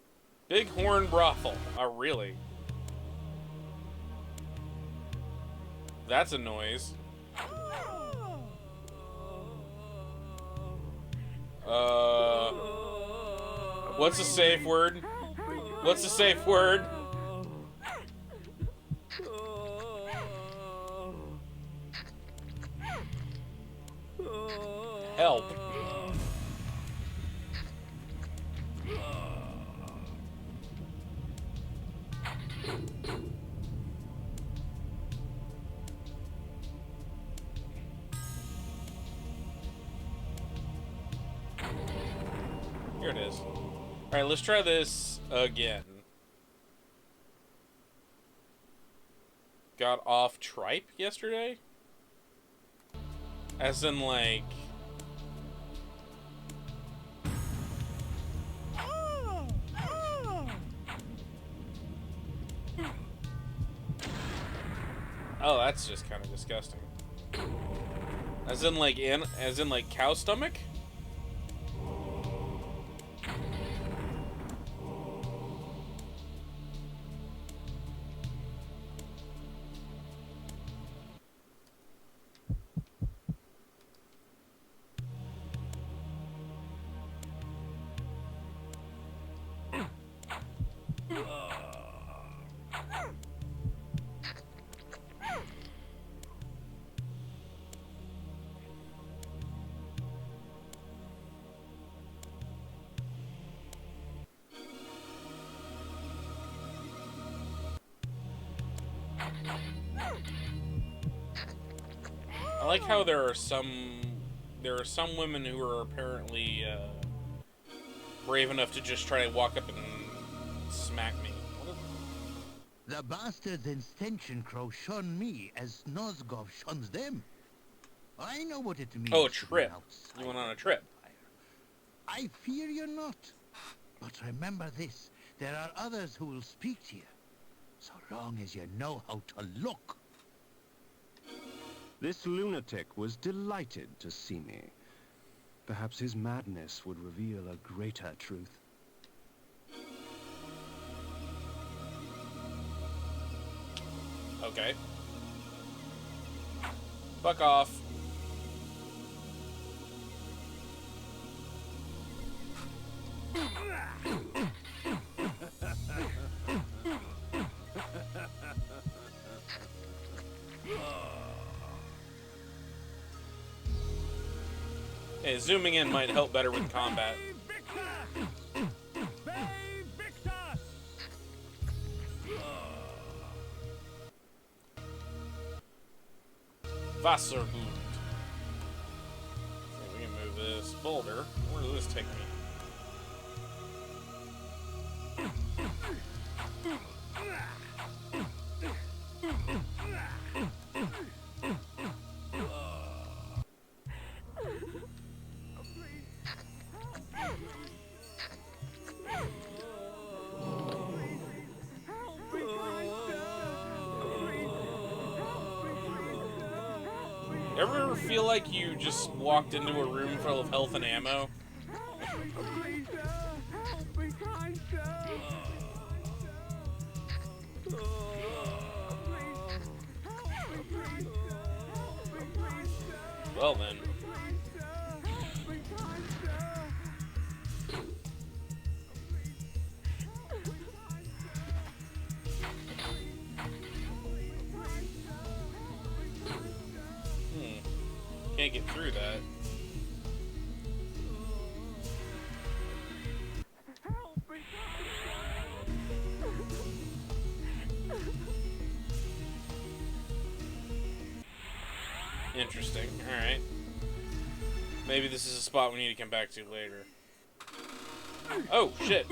Bighorn Brothel. Oh, really? That's a noise. What's a safe word? What's a safe word? Help. Here it is. Alright, let's try this again. Got off tripe yesterday? As in, like... Oh, that's just kind of disgusting. As in, like, cow stomach? I like how there are some women who are apparently brave enough to just try to walk up and smack me. The bastards in Stenchen Crow shun me as Nosgov shuns them. I know what it means. Oh, a trip. You went on a trip. I fear you not. But remember this, there are others who will speak to you. So long as you know how to look. This lunatic was delighted to see me. Perhaps his madness would reveal a greater truth. Okay. Fuck off. Hey, zooming in might help better with combat. Wasserbund. Okay, we can move this boulder. Where does this take me? Ever feel like you just walked into a room full of health and ammo? Well then. Can't get through that. Interesting. Alright. Maybe this is a spot we need to come back to later. Oh, shit.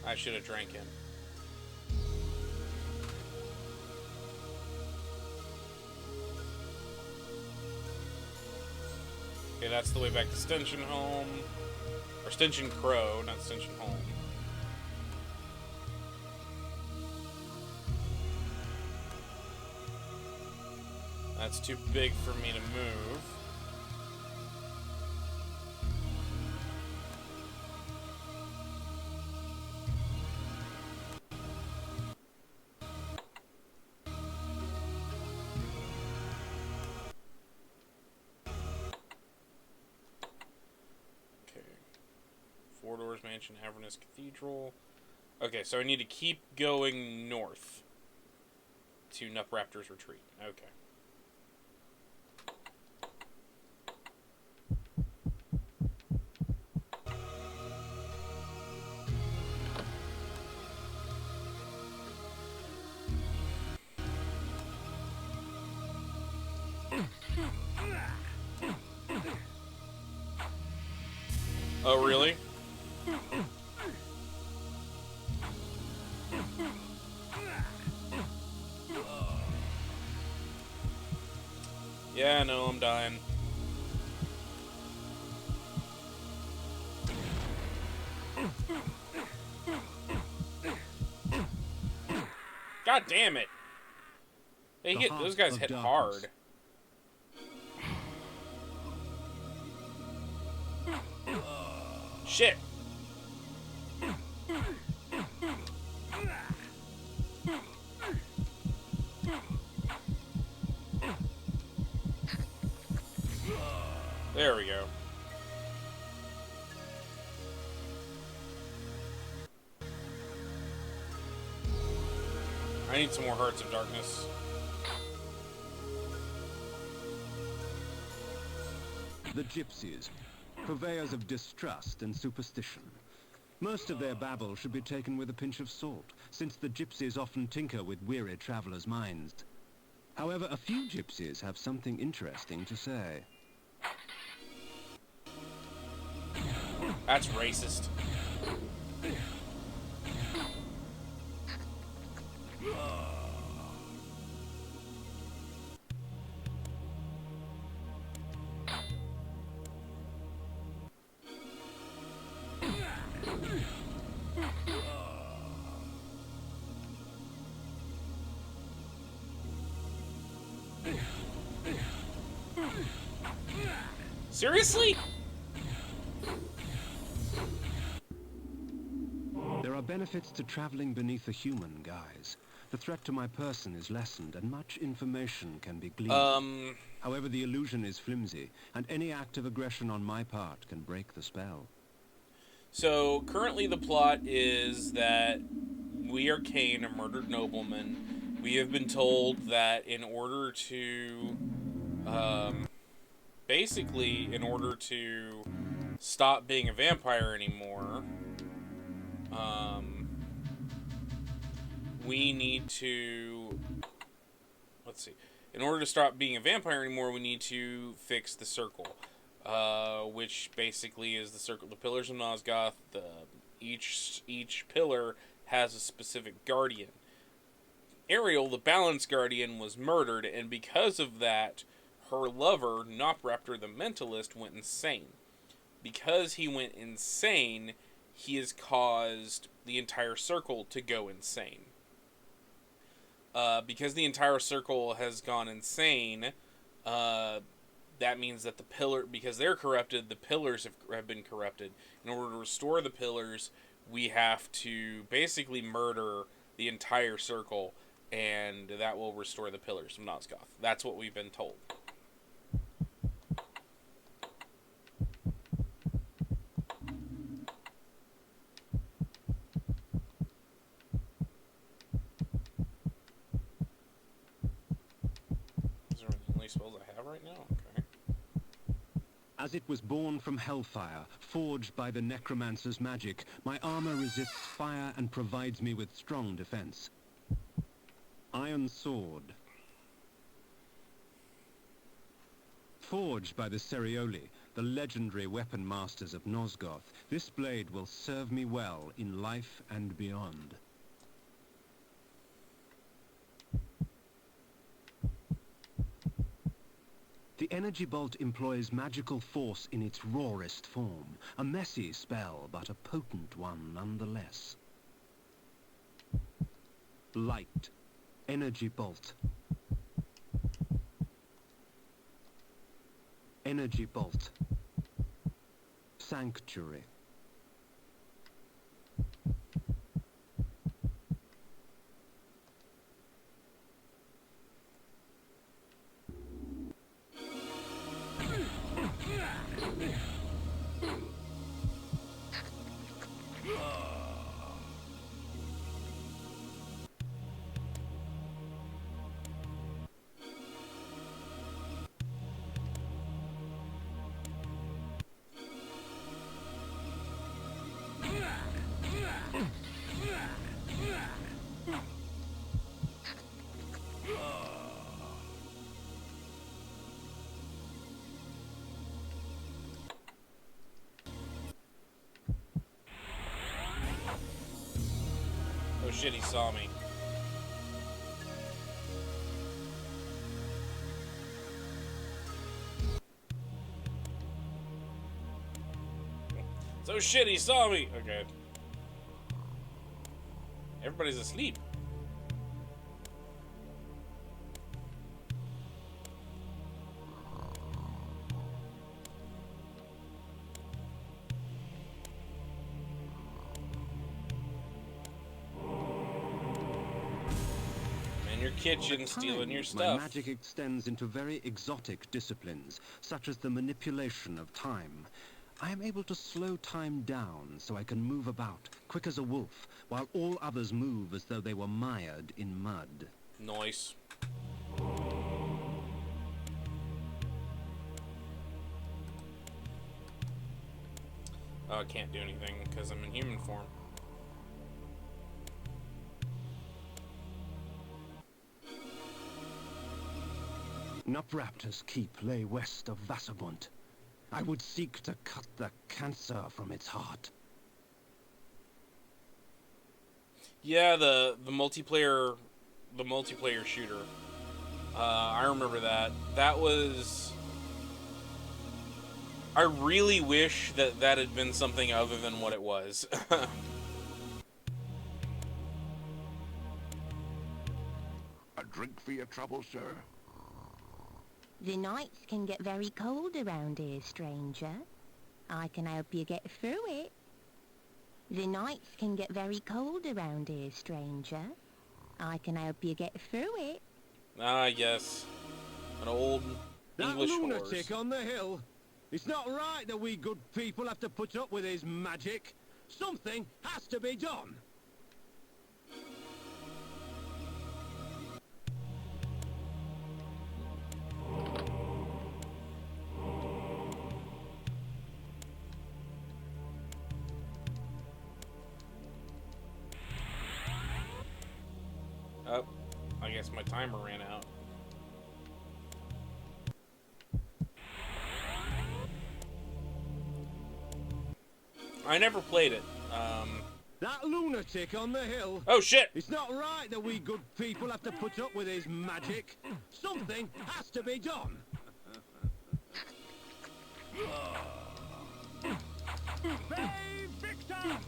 I should have drank him. Okay, that's the way back to Stenchen Home. Or Stenchen Crow, not Stenchen Home. That's too big for me to move. Four Doors Mansion, Avernus Cathedral. Okay, so I need to keep going north to Nupraptor's Retreat. Okay. Oh, really? Yeah, no, I'm dying. God damn it! Those guys hit hard. Shit! There we go. I need some more Hearts of Darkness. The gypsies, purveyors of distrust and superstition. Most of their babble should be taken with a pinch of salt, since the gypsies often tinker with weary travelers' minds. However, a few gypsies have something interesting to say. That's racist. Seriously? There are benefits to traveling beneath a human guise. The threat to my person is lessened, and much information can be gleaned. However, the illusion is flimsy, and any act of aggression on my part can break the spell. So, currently the plot is that we are Kain, a murdered nobleman. We have been told that in order to, basically, in order to stop being a vampire anymore, we need to, let's see, in order to stop being a vampire anymore, we need to fix the circle, which basically is the circle, the pillars of Nosgoth. Each pillar has a specific guardian. Ariel, the balance guardian, was murdered, and because of that, her lover, Nopraptor the Mentalist, went insane. Because he went insane, he has caused the entire circle to go insane. Because the entire circle has gone insane, that means that the pillar, because they're corrupted, the pillars have been corrupted. In order to restore the pillars, we have to basically murder the entire circle, and that will restore the pillars of Nosgoth. That's what we've been told. These are the only spells I have right now? Okay. As it was born from hellfire, forged by the necromancer's magic, my armor resists fire and provides me with strong defense. Iron sword. Forged by the Cerioli, the legendary weapon masters of Nosgoth, this blade will serve me well in life and beyond. The energy bolt employs magical force in its rawest form. A messy spell, but a potent one nonetheless. Light. Energy bolt. Energy bolt. Sanctuary. Oh shit, he saw me. So shit, he saw me! Okay. Everybody's asleep. In your kitchen, stealing your stuff. My magic extends into very exotic disciplines, such as the manipulation of time. I am able to slow time down so I can move about, quick as a wolf, while all others move as though they were mired in mud. Nice. Oh, I can't do anything because I'm in human form. Nupraptor's keep lay west of Vassabunt. I would seek to cut the cancer from its heart. Yeah, the multiplayer shooter. I remember that. That was. I really wish that that had been something other than what it was. A drink for your trouble, sir? The nights can get very cold around here, stranger. I can help you get through it. The nights can get very cold around here, stranger. I can help you get through it. Ah, yes. An old English That lunatic horse. on the hill. It's not right that we good people have to put up with his magic. Something has to be done. Oh, I guess my timer ran out. I never played it. That lunatic on the hill. Oh shit! It's not right that we good people have to put up with his magic. Something has to be done. Save Victor!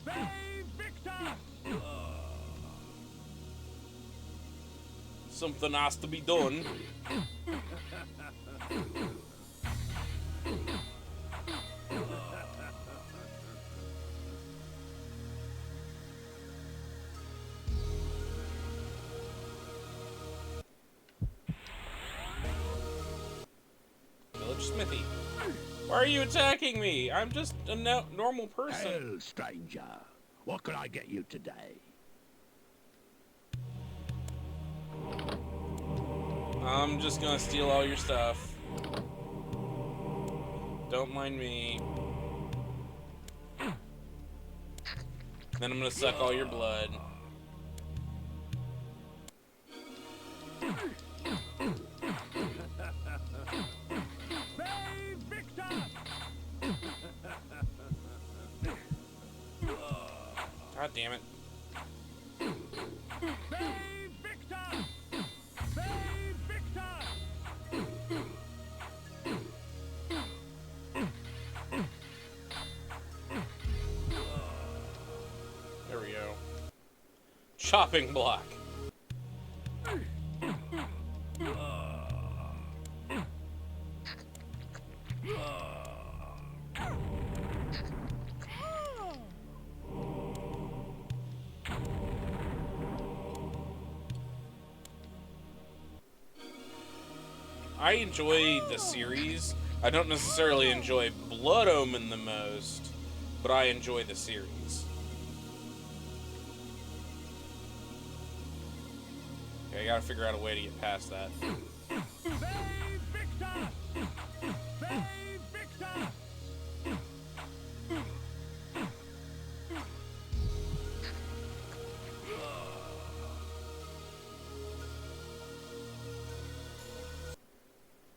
Save Victor! Something has to be done. Village Smithy. Why are you attacking me? I'm just a normal person. Hail, stranger. What can I get you today? I'm just gonna steal all your stuff. Don't mind me. Then I'm gonna suck all your blood. Save Victor! God damn it. Save Victor! Save Victor! Chopping block. I enjoy the series. I don't necessarily enjoy Blood Omen the most, but I enjoy the series. Okay, I gotta figure out a way to get past that.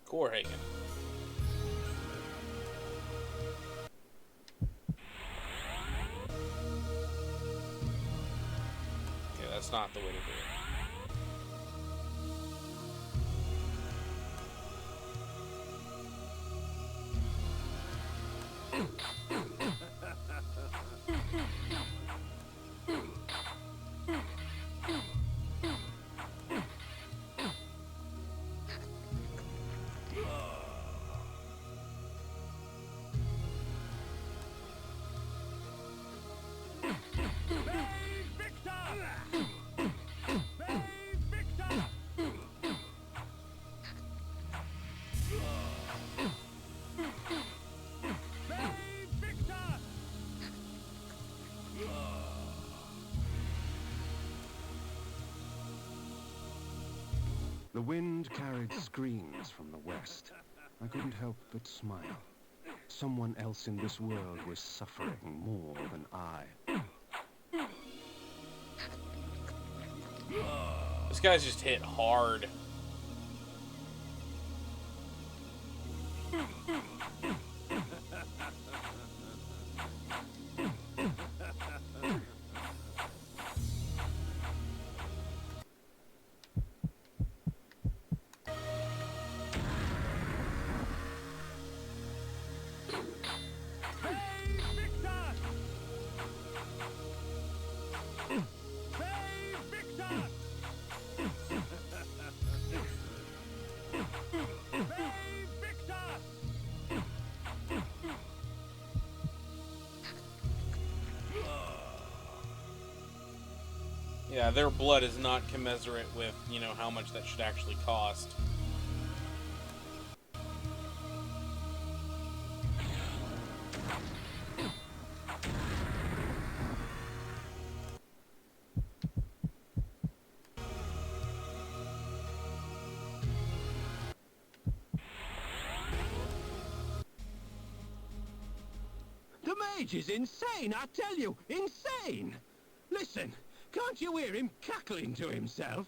Corhagen. Okay, that's not the way to do it. The wind carried screams from the west. I couldn't help but smile. Someone else in this world was suffering more than I. This guy's just hit hard. Yeah, their blood is not commensurate with, you know, how much that should actually cost. The mage is insane, I tell you! Insane! Listen, can't you hear him cackling to himself?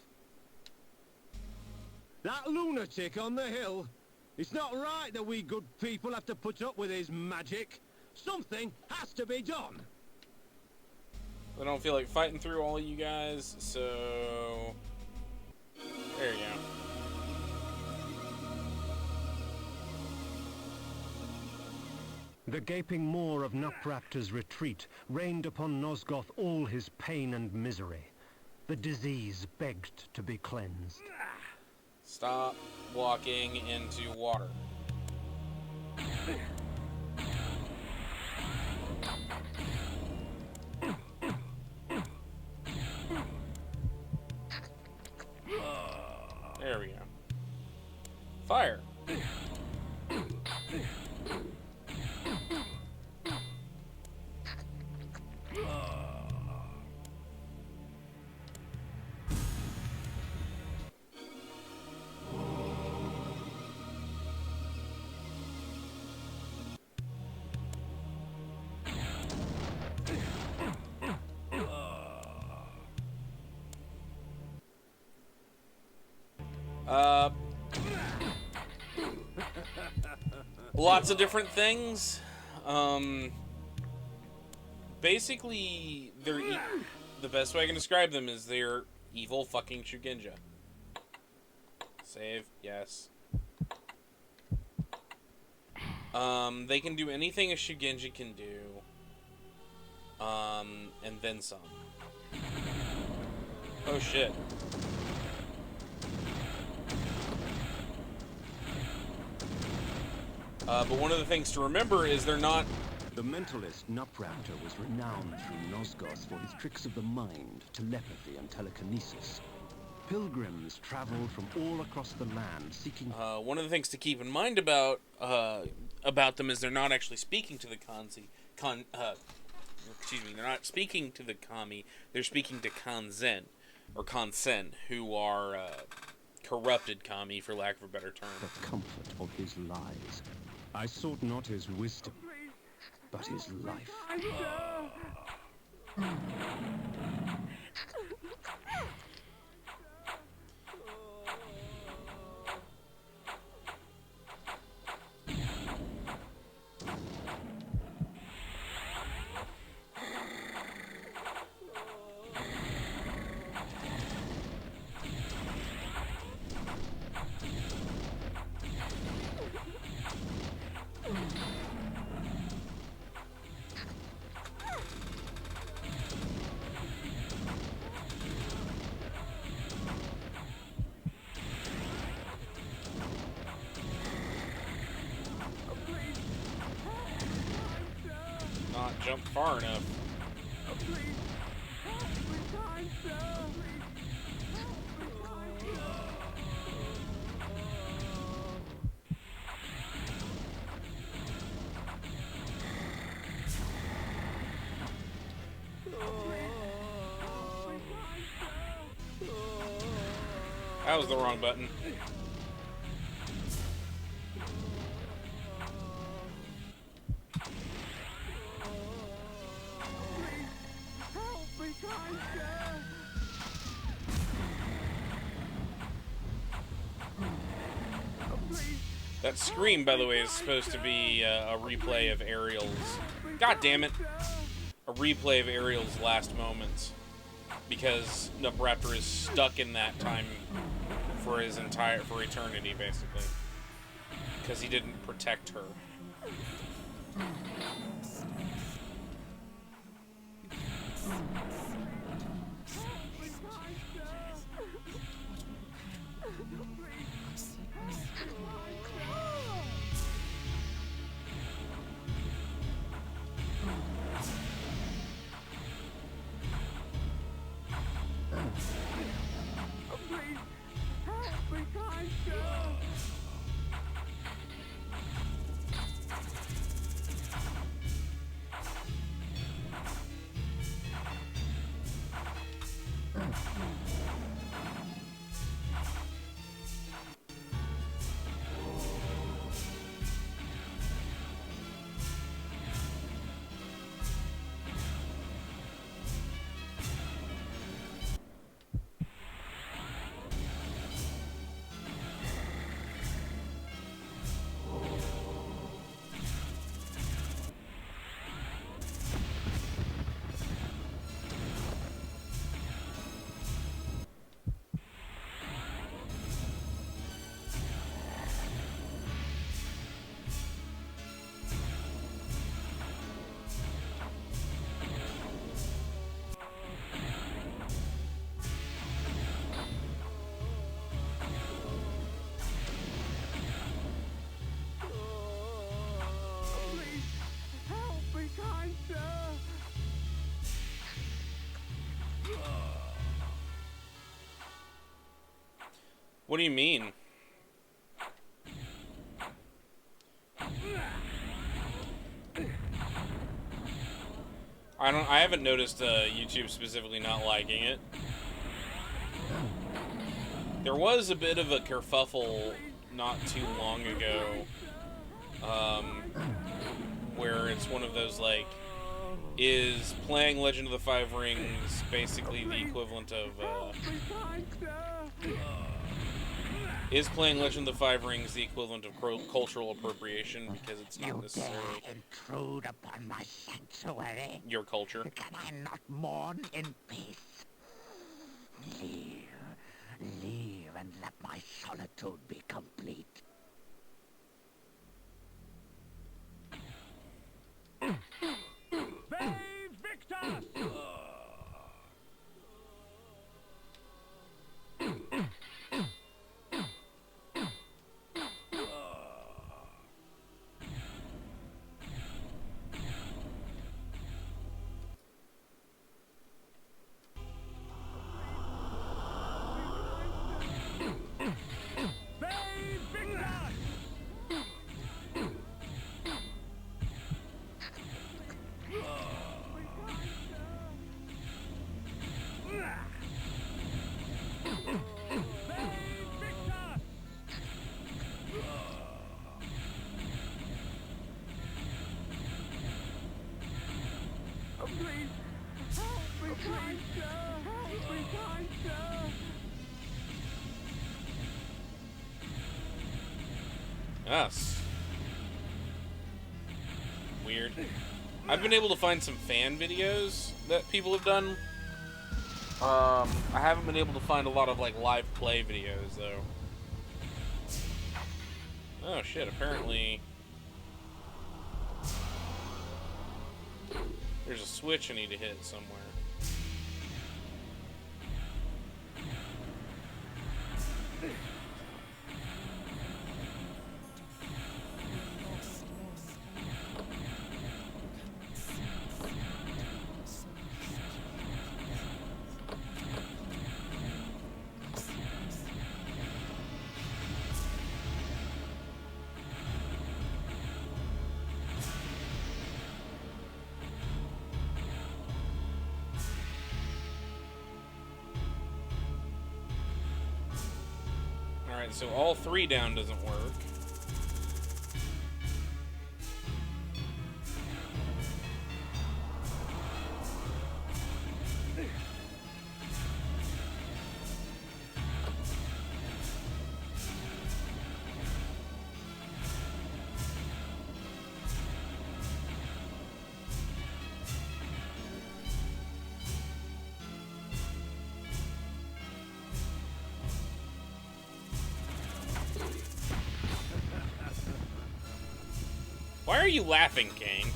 That lunatic on the hill. It's not right that we good people have to put up with his magic. Something has to be done. I don't feel like fighting through all you guys, so... There you go. The gaping maw of Nupraptor's retreat rained upon Nosgoth all his pain and misery. The disease begged to be cleansed. Stop walking into water. There we go. Fire. Lots of different things. Basically, they're the best way I can describe them is they're evil fucking Shugenja. Save, yes. They can do anything a Shugenja can do. And then some. Oh shit. But one of the things to remember is they're not... The mentalist Nupraptor was renowned through Nosgoth for his tricks of the mind, telepathy, and telekinesis. Pilgrims traveled from all across the land seeking... one of the things to keep in mind about them is they're not actually speaking to the they're not speaking to the Kami, they're speaking to Kanzen, or Kansen, who are corrupted Kami, for lack of a better term. The comfort of his lies. I sought not his wisdom, but his life. Not jump far enough. That was the wrong button. That scream, by the way, is supposed to be a replay of Ariel's... God damn it! A replay of Ariel's last moments. Because Nupraptor is stuck in that time for eternity, basically. Because he didn't protect her. What do you mean? I haven't noticed YouTube specifically not liking it. There was a bit of a kerfuffle not too long ago, where it's one of those, like, is playing Legend of the Five Rings basically the equivalent of, is playing Legend of the Five Rings the equivalent of cultural appropriation, because it's not necessarily intrude upon my sanctuary. Your culture. Can I not mourn in peace? Leave, and let my solitude be complete. Victus! Yes. Weird. I've been able to find some fan videos that people have done. I haven't been able to find a lot of like live play videos though. Oh shit, apparently there's a switch I need to hit somewhere. Alright, so all three down doesn't work. Why are you laughing, Kain?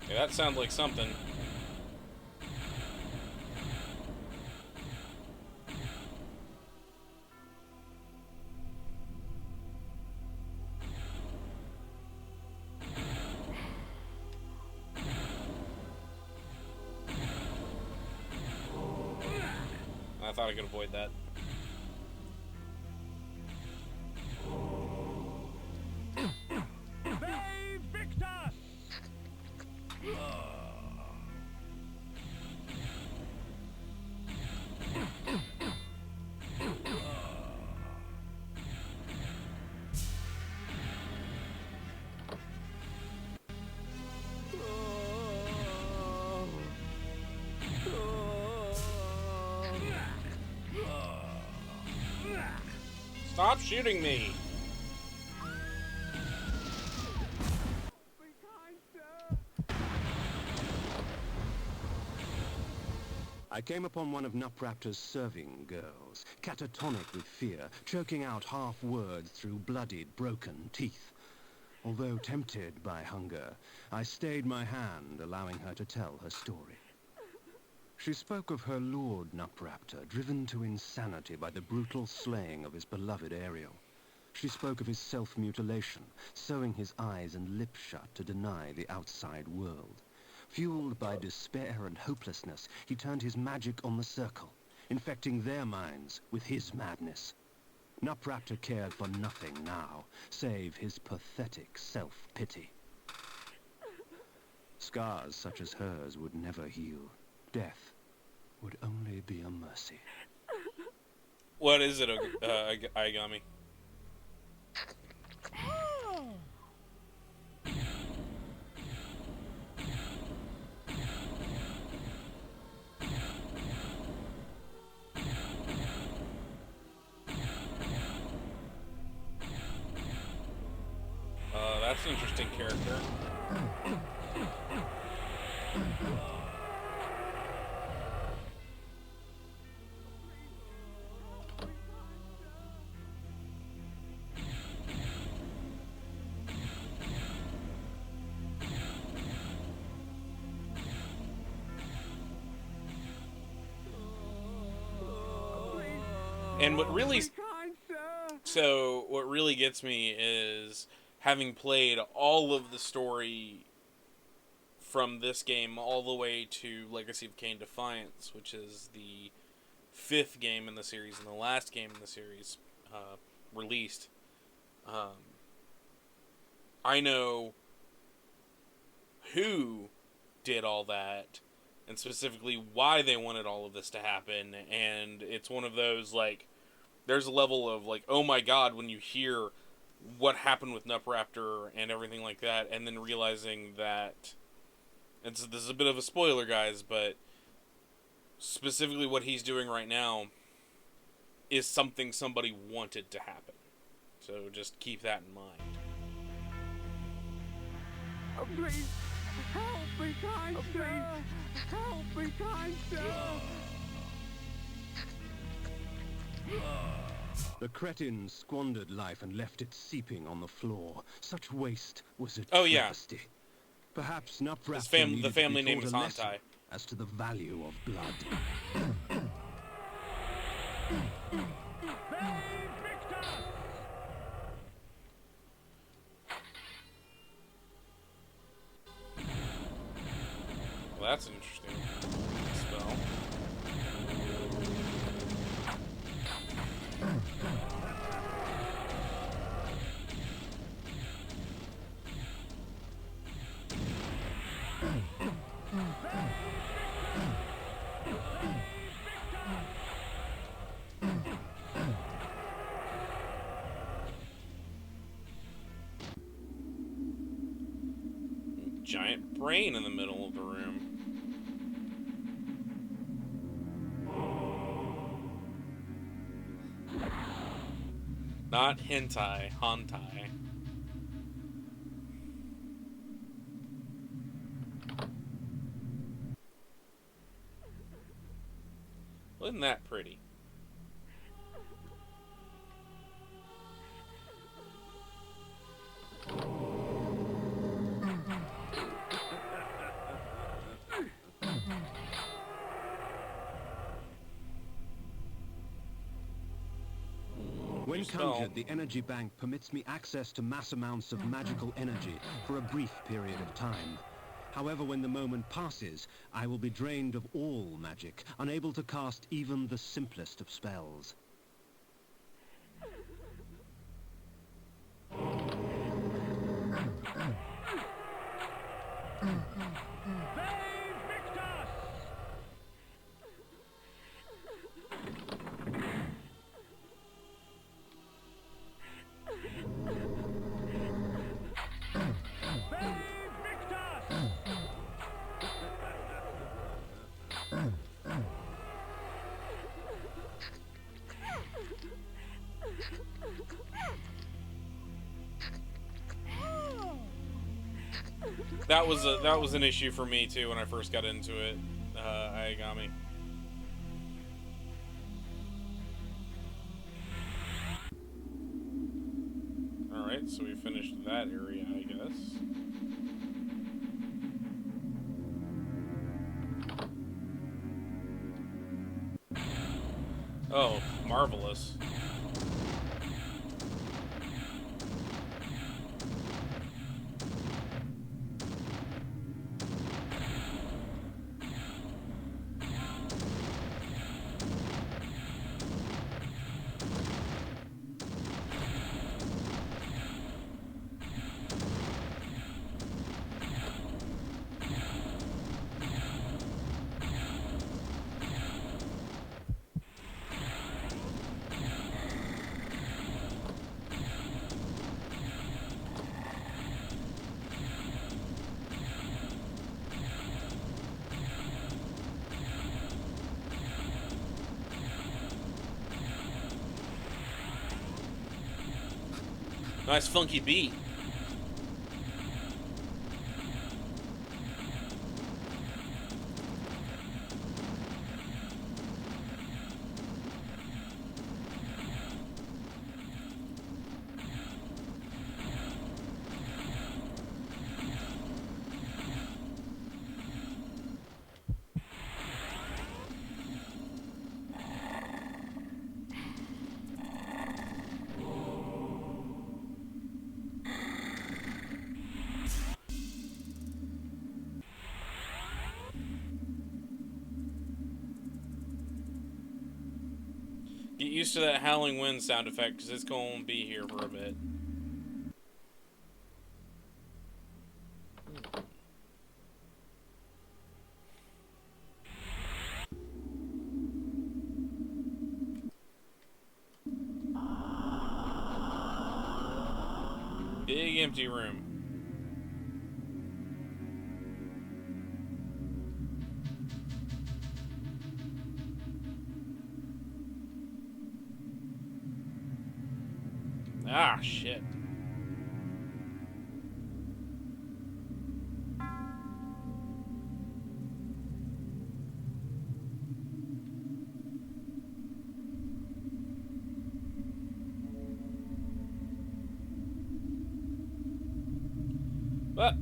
Okay, that sounds like something. I thought I could avoid that. Stop shooting me! I came upon one of Nupraptor's serving girls, catatonic with fear, choking out half words through bloodied, broken teeth. Although tempted by hunger, I stayed my hand, allowing her to tell her story. She spoke of her lord Nupraptor, driven to insanity by the brutal slaying of his beloved Ariel. She spoke of his self-mutilation, sewing his eyes and lips shut to deny the outside world. Fueled by despair and hopelessness, he turned his magic on the Circle, infecting their minds with his madness. Nupraptor cared for nothing now, save his pathetic self-pity. Scars such as hers would never heal. Death would only be a mercy. What is it, Aigami? That's an interesting character. And what really gets me is having played all of the story from this game all the way to Legacy of Kain Defiance, which is the 5th game in the series and the last game in the series released, I know who did all that, and specifically why they wanted all of this to happen, and it's one of those, like, there's a level of, like, oh my god, when you hear what happened with Nupraptor and everything like that, and then realizing that, and so this is a bit of a spoiler, guys, but specifically what he's doing right now is something somebody wanted to happen. So just keep that in mind. Oh, please, help me, kind sir! Help me, kind sir! The cretin squandered life and left it seeping on the floor. Such waste was a travesty. Perhaps Nupraptor the family name is lesson Hantai. as to the value of blood. Well, that's an interesting spell. Giant brain in the middle of the room. Not hentai, hantai. Wasn't that pretty? When conjured, the energy bank permits me access to mass amounts of magical energy for a brief period of time. However, when the moment passes, I will be drained of all magic, unable to cast even the simplest of spells. That was an issue for me too when I first got into it, Aigami. Alright, so we finished that area, I guess. Oh, marvelous. Nice funky beat. used to that howling wind sound effect because it's going to be here for a bit. Big empty room. Ah, shit. But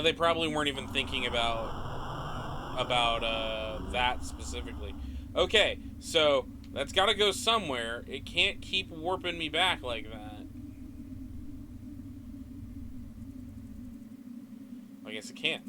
they probably weren't even thinking about that specifically. Okay, so that's got to go somewhere. It can't keep warping me back like that. I guess it can't.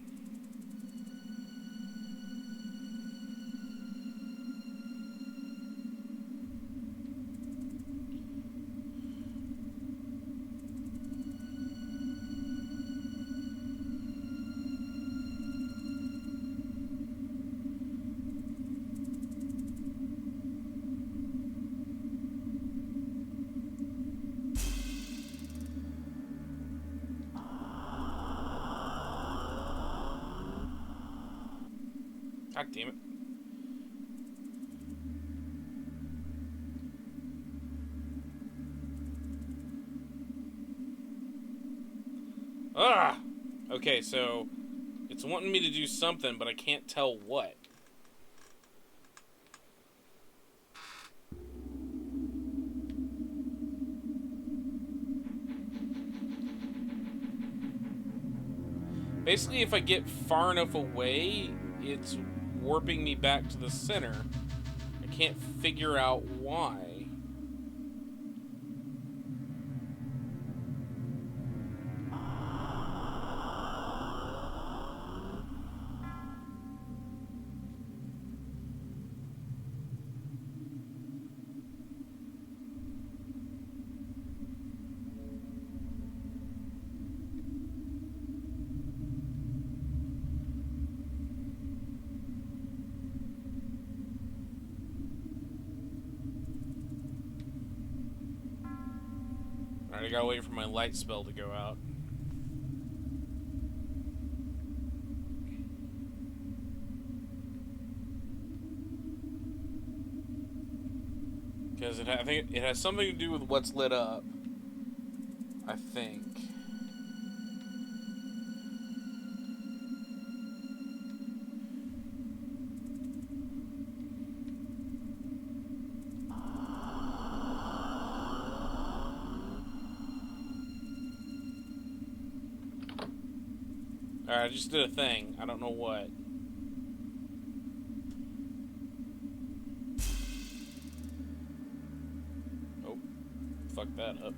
God damn it. Ah! Okay, so it's wanting me to do something, but I can't tell what. Basically, if I get far enough away, it's warping me back to the center. I can't figure out why. Alright, I gotta wait for my light spell to go out. Because I think it has something to do with what's lit up. I think. Alright, I just did a thing. I don't know what. Oh, fuck that up.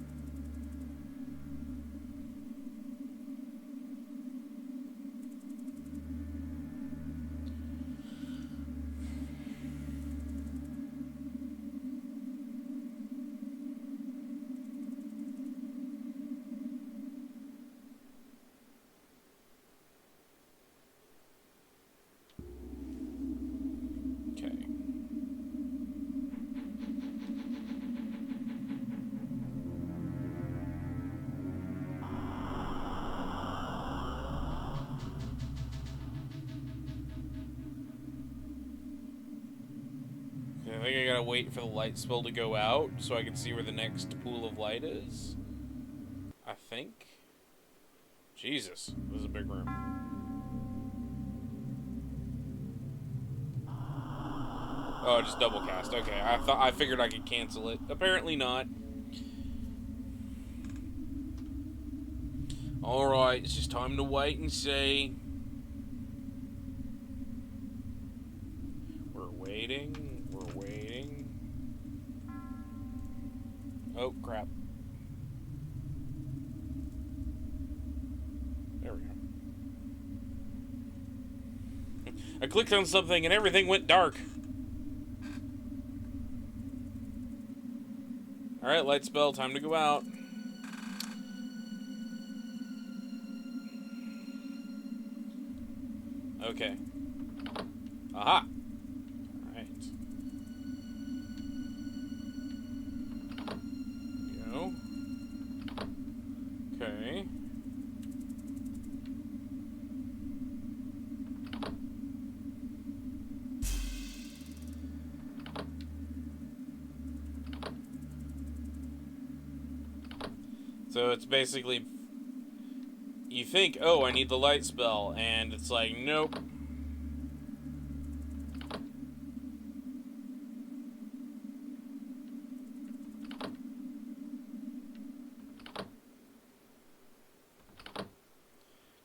Okay. I think I gotta wait for the light spell to go out so I can see where the next pool of light is. I think. Jesus, this is a big room. Oh, just double cast. Okay, I figured I could cancel it. Apparently not. Alright, it's just time to wait and see. We're waiting. We're waiting. Oh, crap. I clicked on something and everything went dark. Alright, light spell, time to go out. Okay. Aha! Alright. Go. Okay. So it's basically, you think, oh, I need the light spell, and it's like, nope.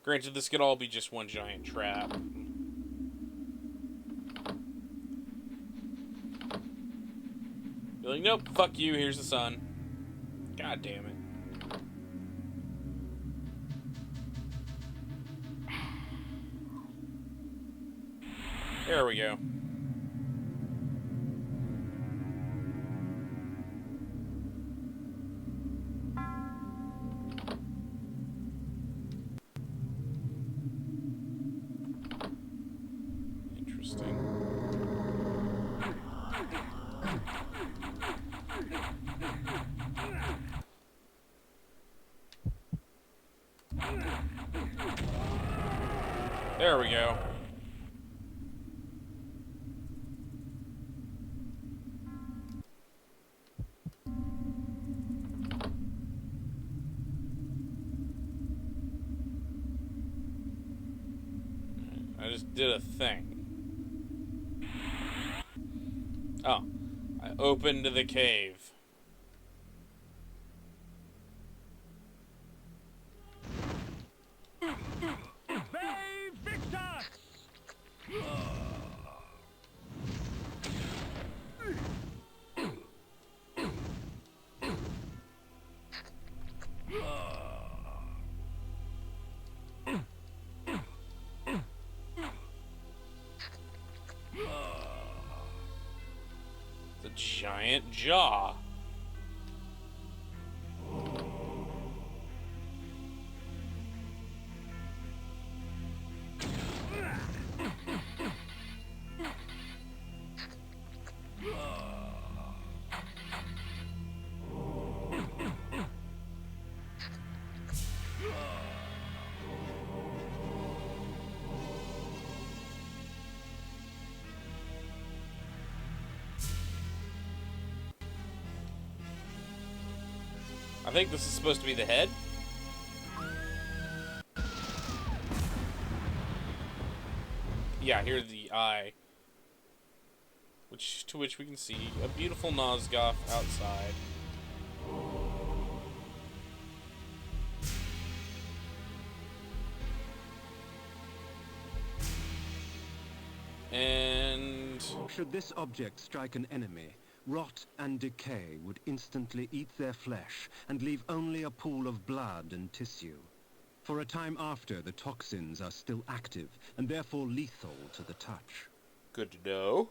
Granted, this could all be just one giant trap. You're like, nope, fuck you, here's the sun. God damn it. There we go. Interesting. There we go. I just did a thing. Oh. I opened the cave. The giant jaw. I think this is supposed to be the head. Yeah, here's the eye. To which we can see a beautiful Nosgoth outside. And should this object strike an enemy, rot and decay would instantly eat their flesh and leave only a pool of blood and tissue. For a time after, the toxins are still active and therefore lethal to the touch. Good to know.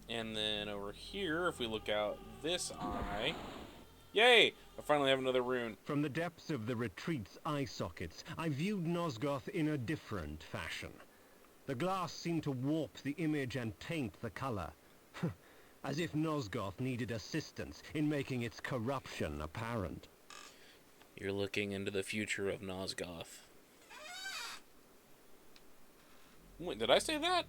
And then over here, if we look out this eye... Yay! I finally have another rune. From the depths of the retreat's eye sockets, I viewed Nosgoth in a different fashion. The glass seemed to warp the image and taint the color. As if Nosgoth needed assistance in making its corruption apparent. You're looking into the future of Nosgoth. Wait, did I say that?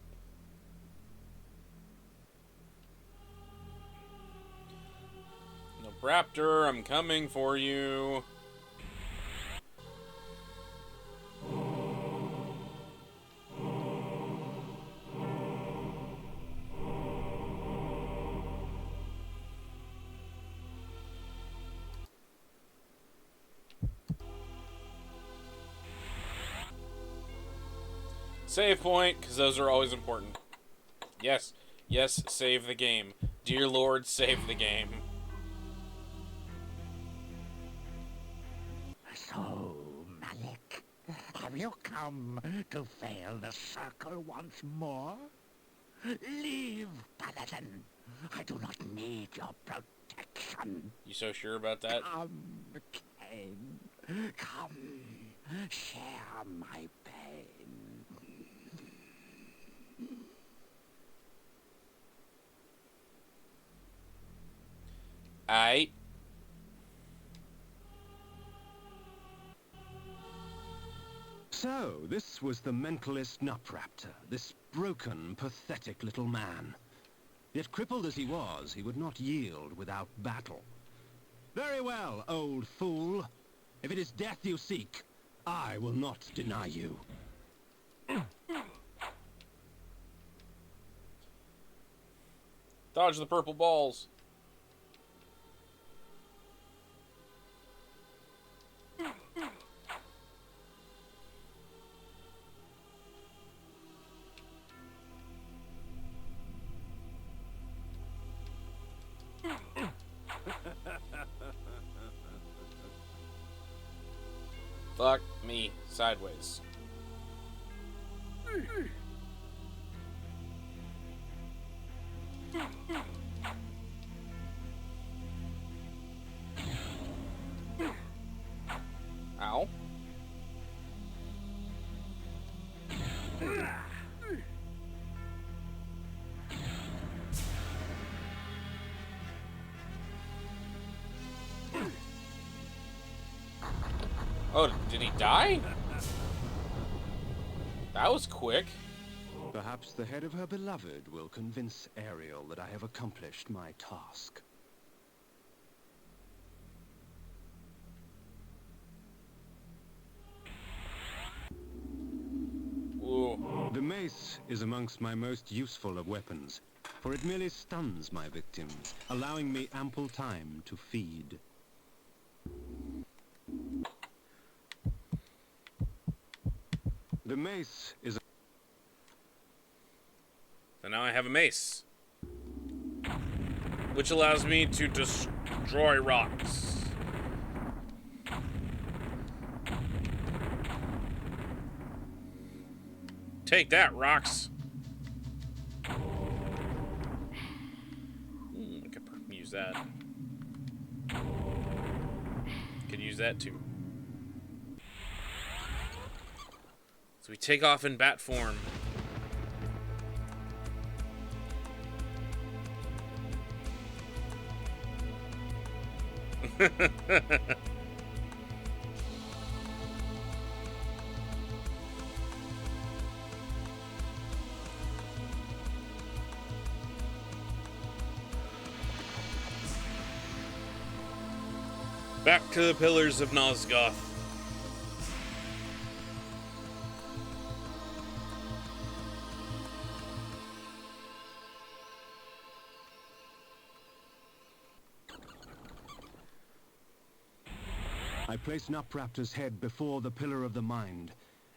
No, Raptor, I'm coming for you. Save point, because those are always important. Yes, yes, save the game. Dear Lord, save the game. So, Malik, have Have you come to fail the circle once more? Leave, Paladin. I do not need your protection. You so sure about that? Come, Kain. Come, share my pain. Aight. So, this was the mentalist Nupraptor, this broken, pathetic little man. Yet crippled as he was, he would not yield without battle. Very well, old fool. If it is death you seek, I will not deny you. Dodge the purple balls. Fuck me sideways. Ow. Oh, did he die? That was quick. Perhaps the head of her beloved will convince Ariel that I have accomplished my task. Ooh. The mace is amongst my most useful of weapons, for it merely stuns my victims, allowing me ample time to feed. The mace is... So now I have a mace, which allows me to destroy rocks. Take that, rocks. I could use that. Could use that too. So we take off in bat form. Back to the pillars of Nosgoth. I placed Nupraptor's head before the Pillar of the Mind,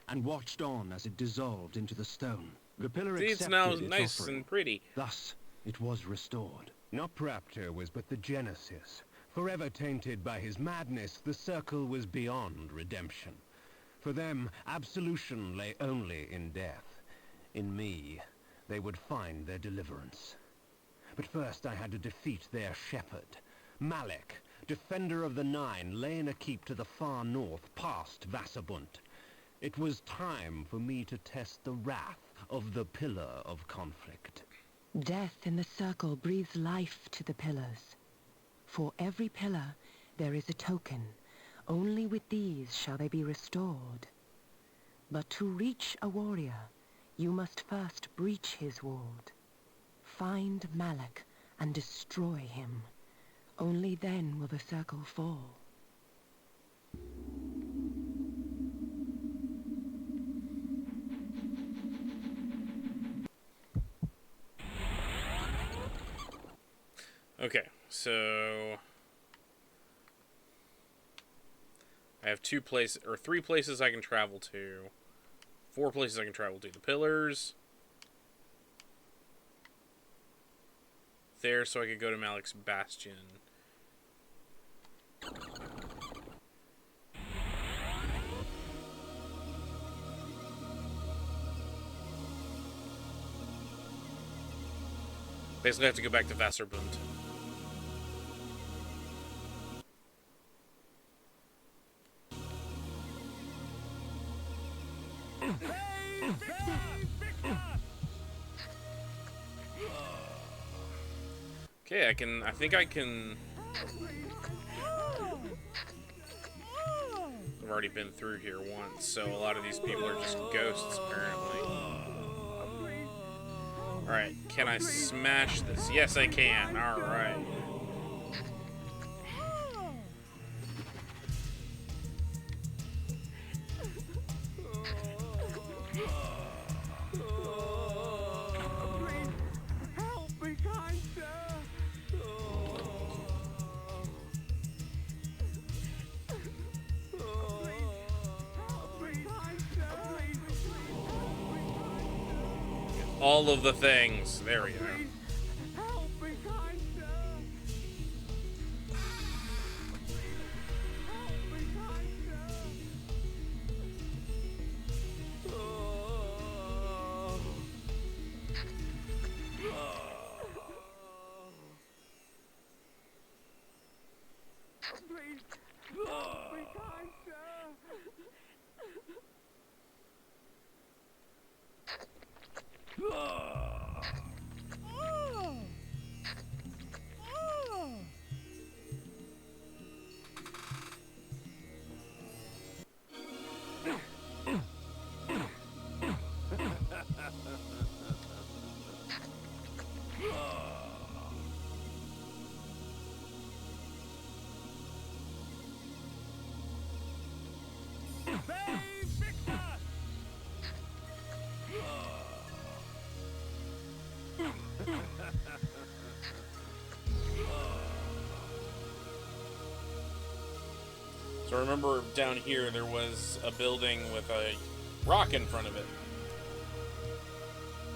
and watched on as it dissolved into the stone. The pillar See, accepted it's now its nice offering. and pretty. Thus, it was restored. Nupraptor was but the genesis. Forever tainted by his madness, the circle was beyond redemption. For them, absolution lay only in death. In me, they would find their deliverance. But first I had to defeat their shepherd. Malek, defender of the Nine, lay in a keep to the far north, past Vassabunt. It was time for me to test the wrath of the Pillar of Conflict. Death in the circle breathes life to the pillars. For every pillar, there is a token. Only with these shall they be restored. But to reach a warrior, you must first breach his ward. Find Malek and destroy him. Only then will the circle fall. Okay, so I have 3 places I can travel to. 4 places I can travel to. The pillars. There, so I could go to Malek's Bastion. Basically, I have to go back to Wasserbund. Okay, I think I can... I've already been through here once, so a lot of these people are just ghosts, apparently. Alright, can I smash this? Yes, I can. Alright. All of the things. There we go. So I remember down here there was a building with a rock in front of it.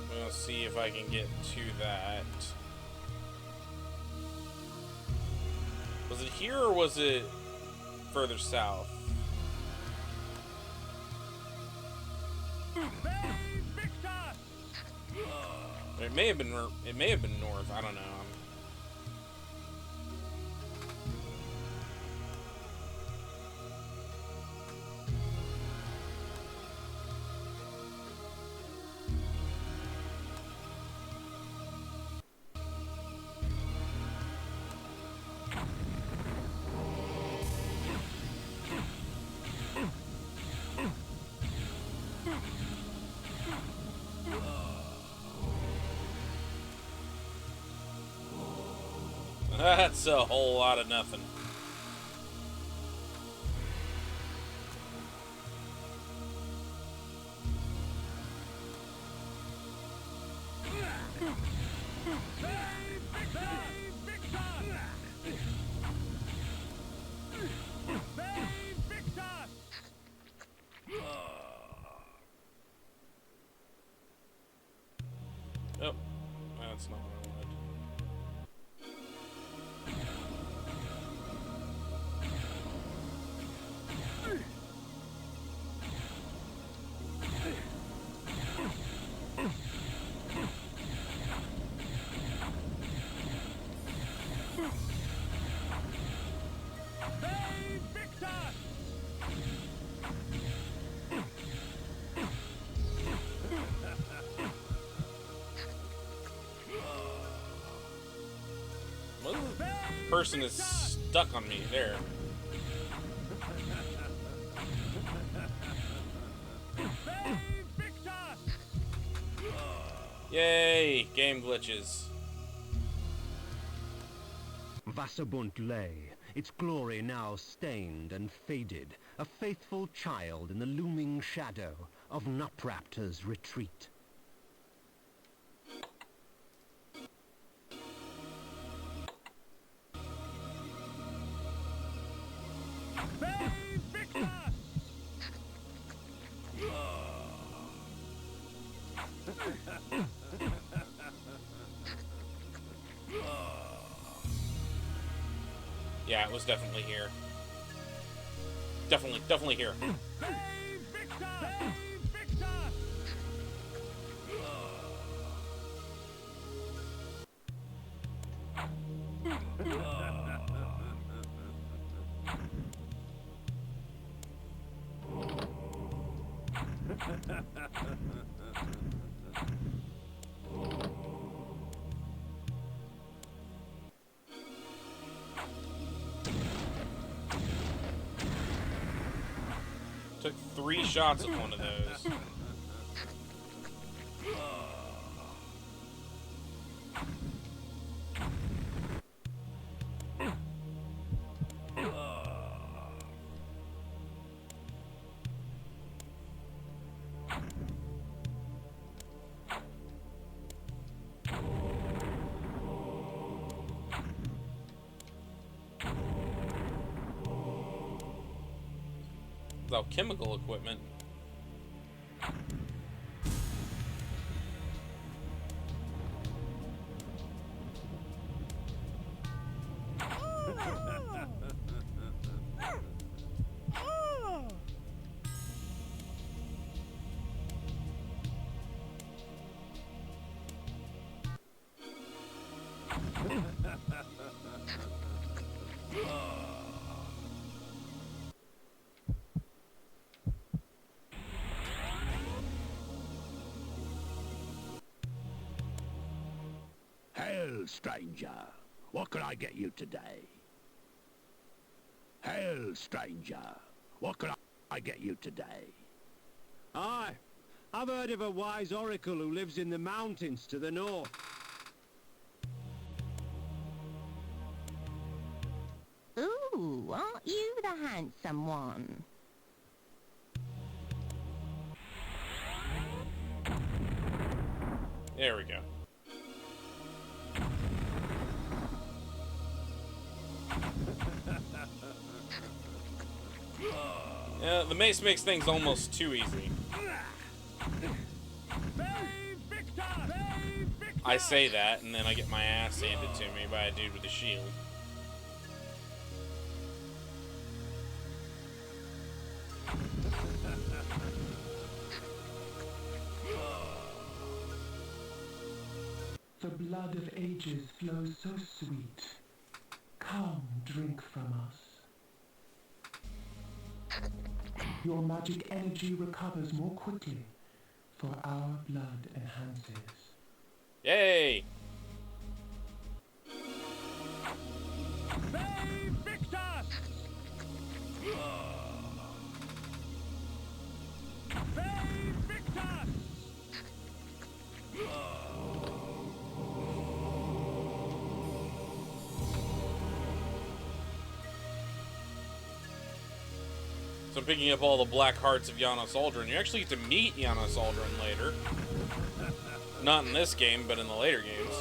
We'll see if I can get to that. Was it here or was it further south? It may have been north. I don't know. That's a whole lot of nothing. Oh, that's not what I wanted. Person is stuck on me there. Yay! Game glitches. Wasserbund lay, its glory now stained and faded, a faithful child in the looming shadow of Nupraptor's retreat. Yeah, it was definitely here. Definitely here. Took 3 shots at one of those. Alchemical equipment. Hail, stranger. What can I get you today? Hail, stranger. What can I get you today? Aye, I've heard of a wise oracle who lives in the mountains to the north. Ooh, aren't you the handsome one? There we go. Yeah, the mace makes things almost too easy. I say that, and then I get my ass handed to me by a dude with a shield. The blood of ages flows so sweet. Come, drink from us. Your magic energy recovers more quickly, for our blood enhances. Yay! So I'm picking up all the black hearts of Janos Aldrin. You actually get to meet Janos Aldrin later. Not in this game, but in the later games.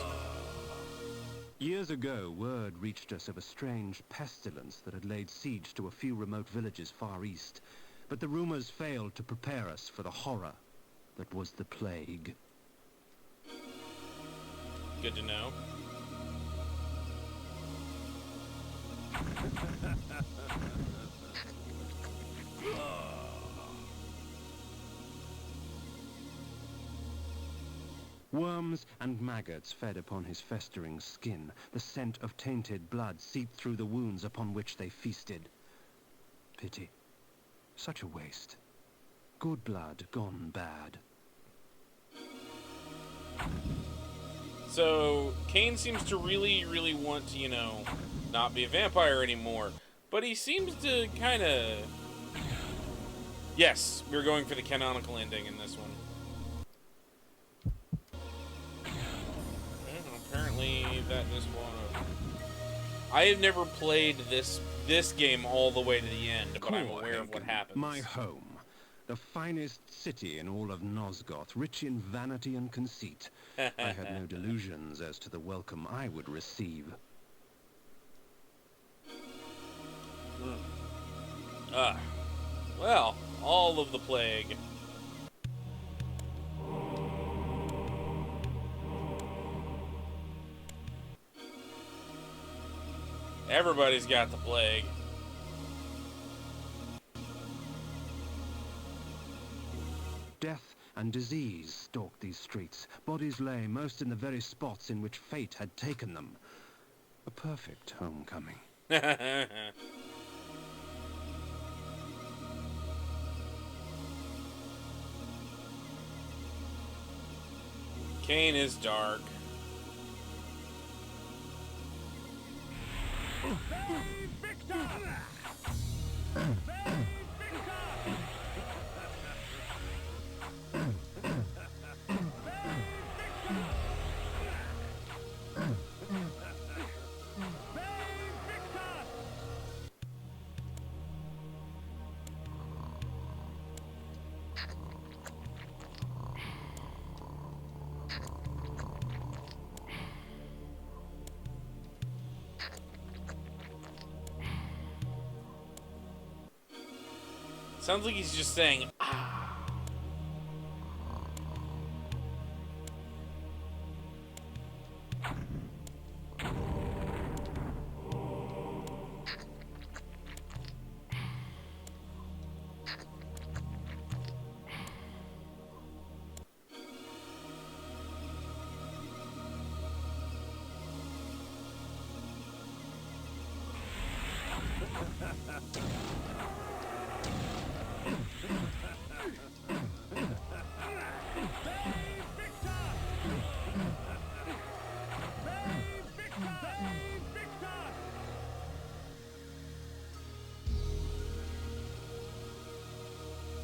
Years ago, word reached us of a strange pestilence that had laid siege to a few remote villages far east. But the rumors failed to prepare us for the horror that was the plague. Good to know. Worms and maggots fed upon his festering skin. The scent of tainted blood seeped through the wounds upon which they feasted. Pity. Such a waste. Good blood gone bad. So, Kain seems to really want to, you know, not be a vampire anymore. But he seems to kind of... Yes, we're going for the canonical ending in this one. Apparently that just won't. I have never played this game all the way to the end, but I'm aware of what happens. My home. The finest city in all of Nosgoth, rich in vanity and conceit. I had no delusions as to the welcome I would receive. Well, all of the plague. Everybody's got the plague. Death and disease stalked these streets. Bodies lay most in the very spots in which fate had taken them. A perfect homecoming. Kain is dark. Sounds like he's just saying, ah.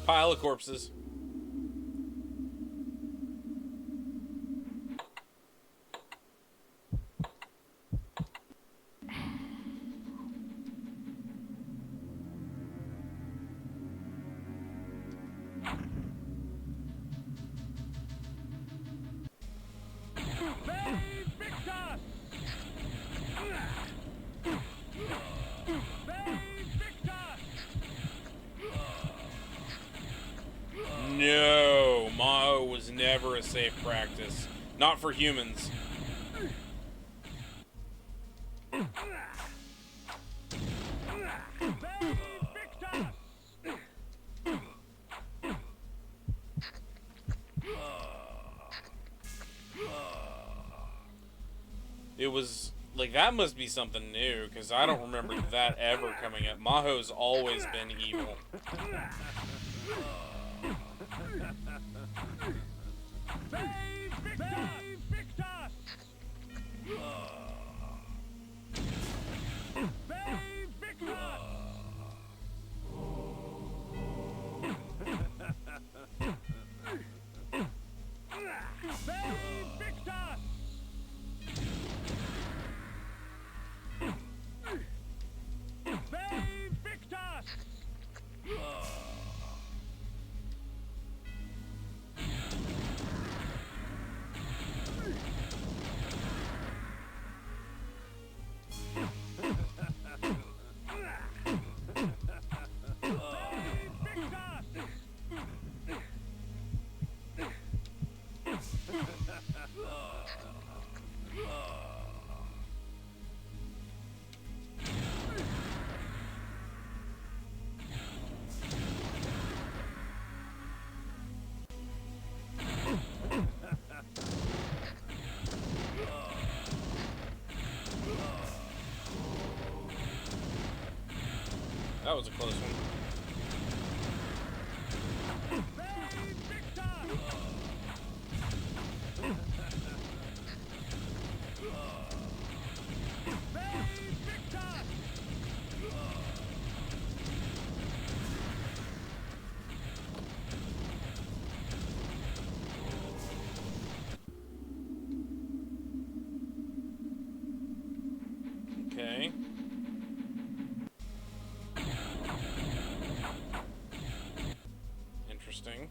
Pile of corpses. No, Mao was never a safe practice. Not for humans. It was like, that must be something new, because I don't remember that ever coming up. Maho's always been evil. That was a close one. Okay. Interesting.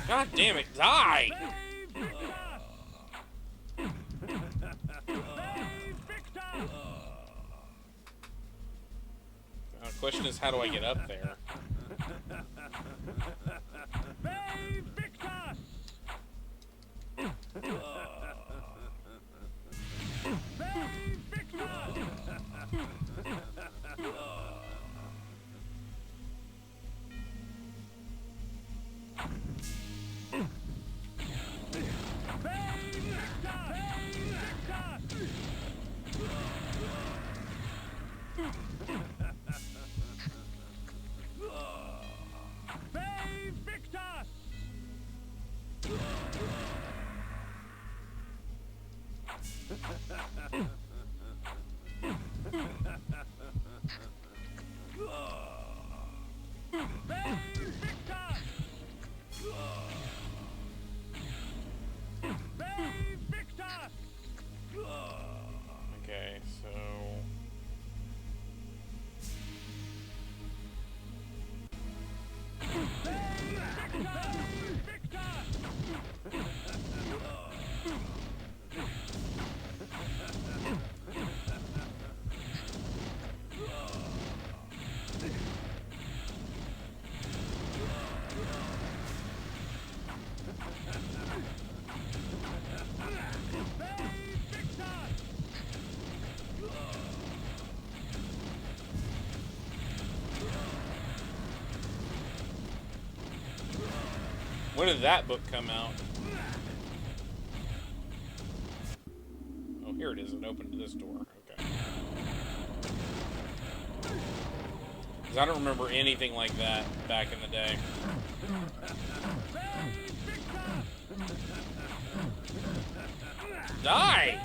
God damn it, die! The question is, how do I get up there? When did that book come out? Oh, here it is. It opened to this door. Okay. Because I don't remember anything like that back in the day. Die!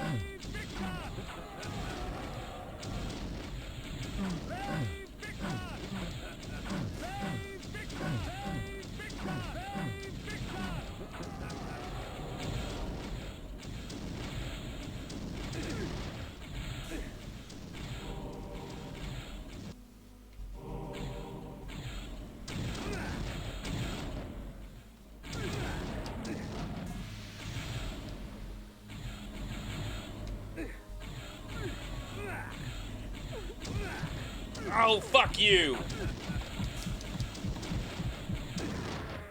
Oh, fuck you!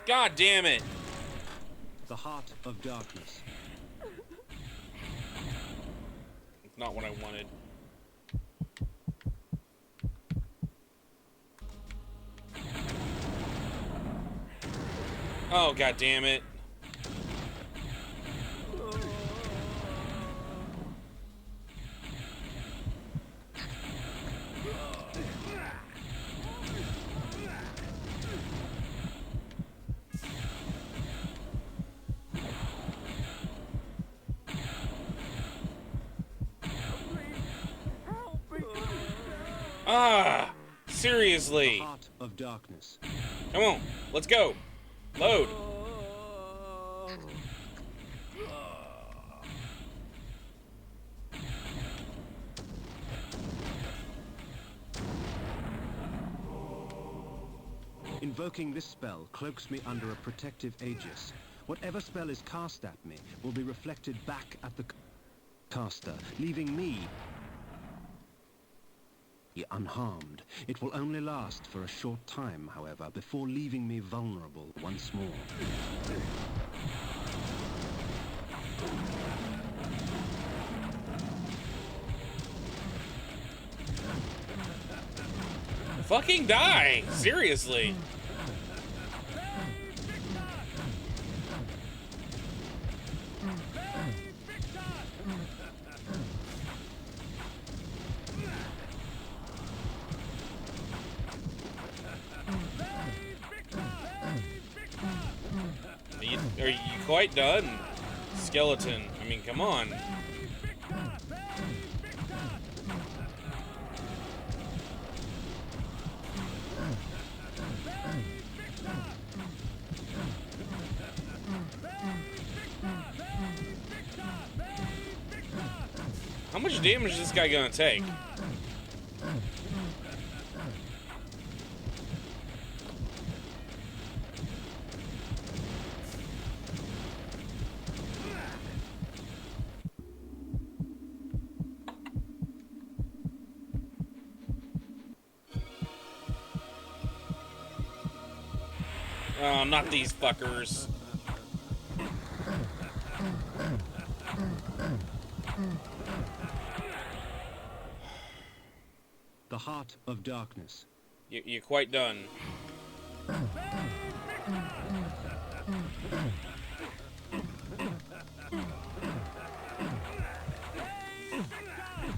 God damn it! The Heart of Darkness. It's not what I wanted. Oh, god damn it. Ah, seriously. The Heart of Darkness. Come on, let's go. Load. Invoking this spell cloaks me under a protective aegis. Whatever spell is cast at me will be reflected back at the caster, leaving me unharmed. It will only last for a short time, however, before leaving me vulnerable once more. Fucking die! Seriously. Are you quite done? Skeleton. I mean, come on. How much damage is this guy gonna take? Oh, not these fuckers. The Heart of Darkness. You're quite done.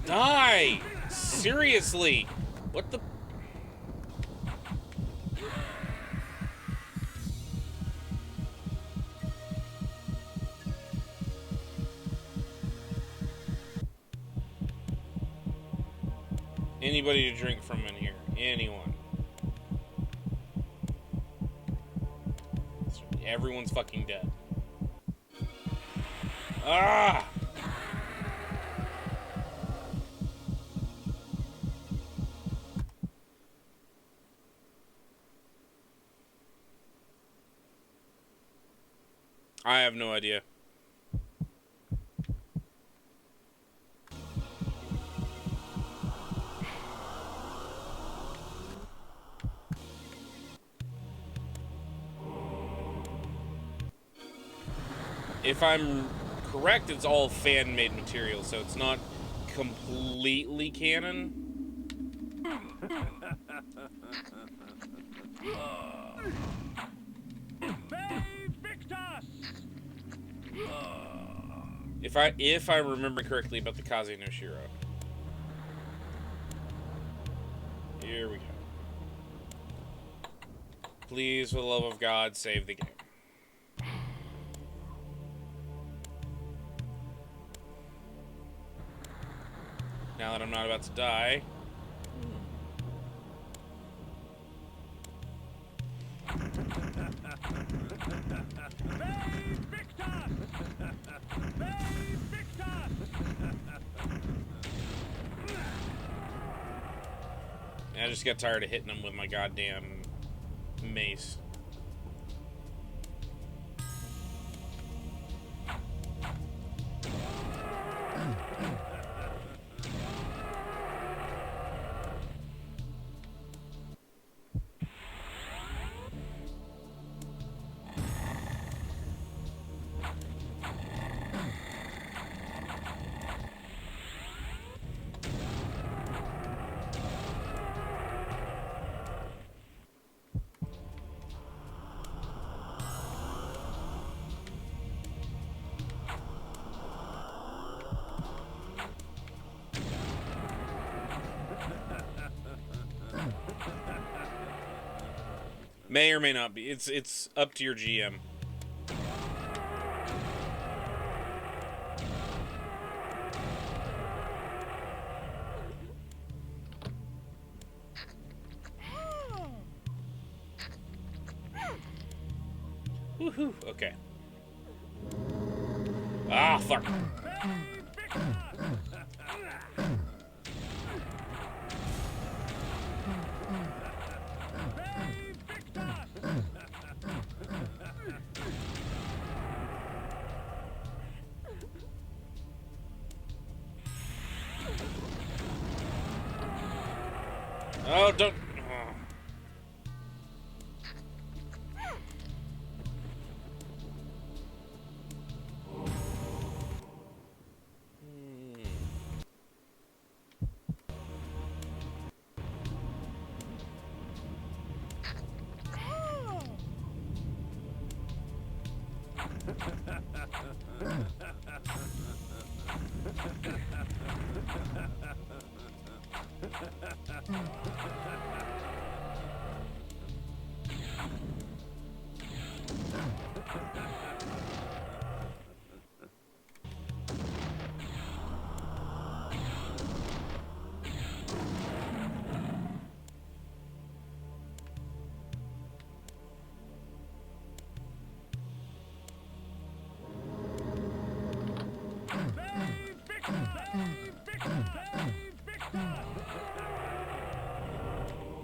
Die! Seriously! What the... Anybody to drink from in here? Anyone? Everyone's fucking dead. Ah! I have no idea. If I'm correct, it's all fan-made material, so it's not completely canon. If I remember correctly about the Kaze no Shiro. Here we go. Please, for the love of God, save the game. Now that I'm not about to die. I just got tired of hitting him with my goddamn mace. May or may not be. It's up to your GM. Woohoo! Okay. Ah, fuck. Oh, don't.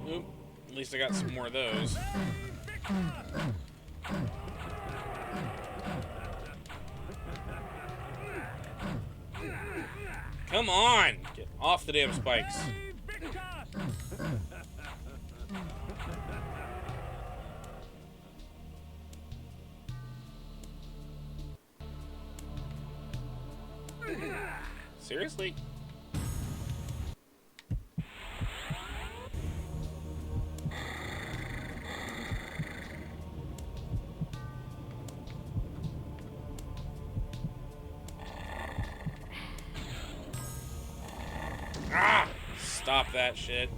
Oop. At least I got some more of those. Come on! Get off the damn spikes. Seriously? Ah! Stop that shit.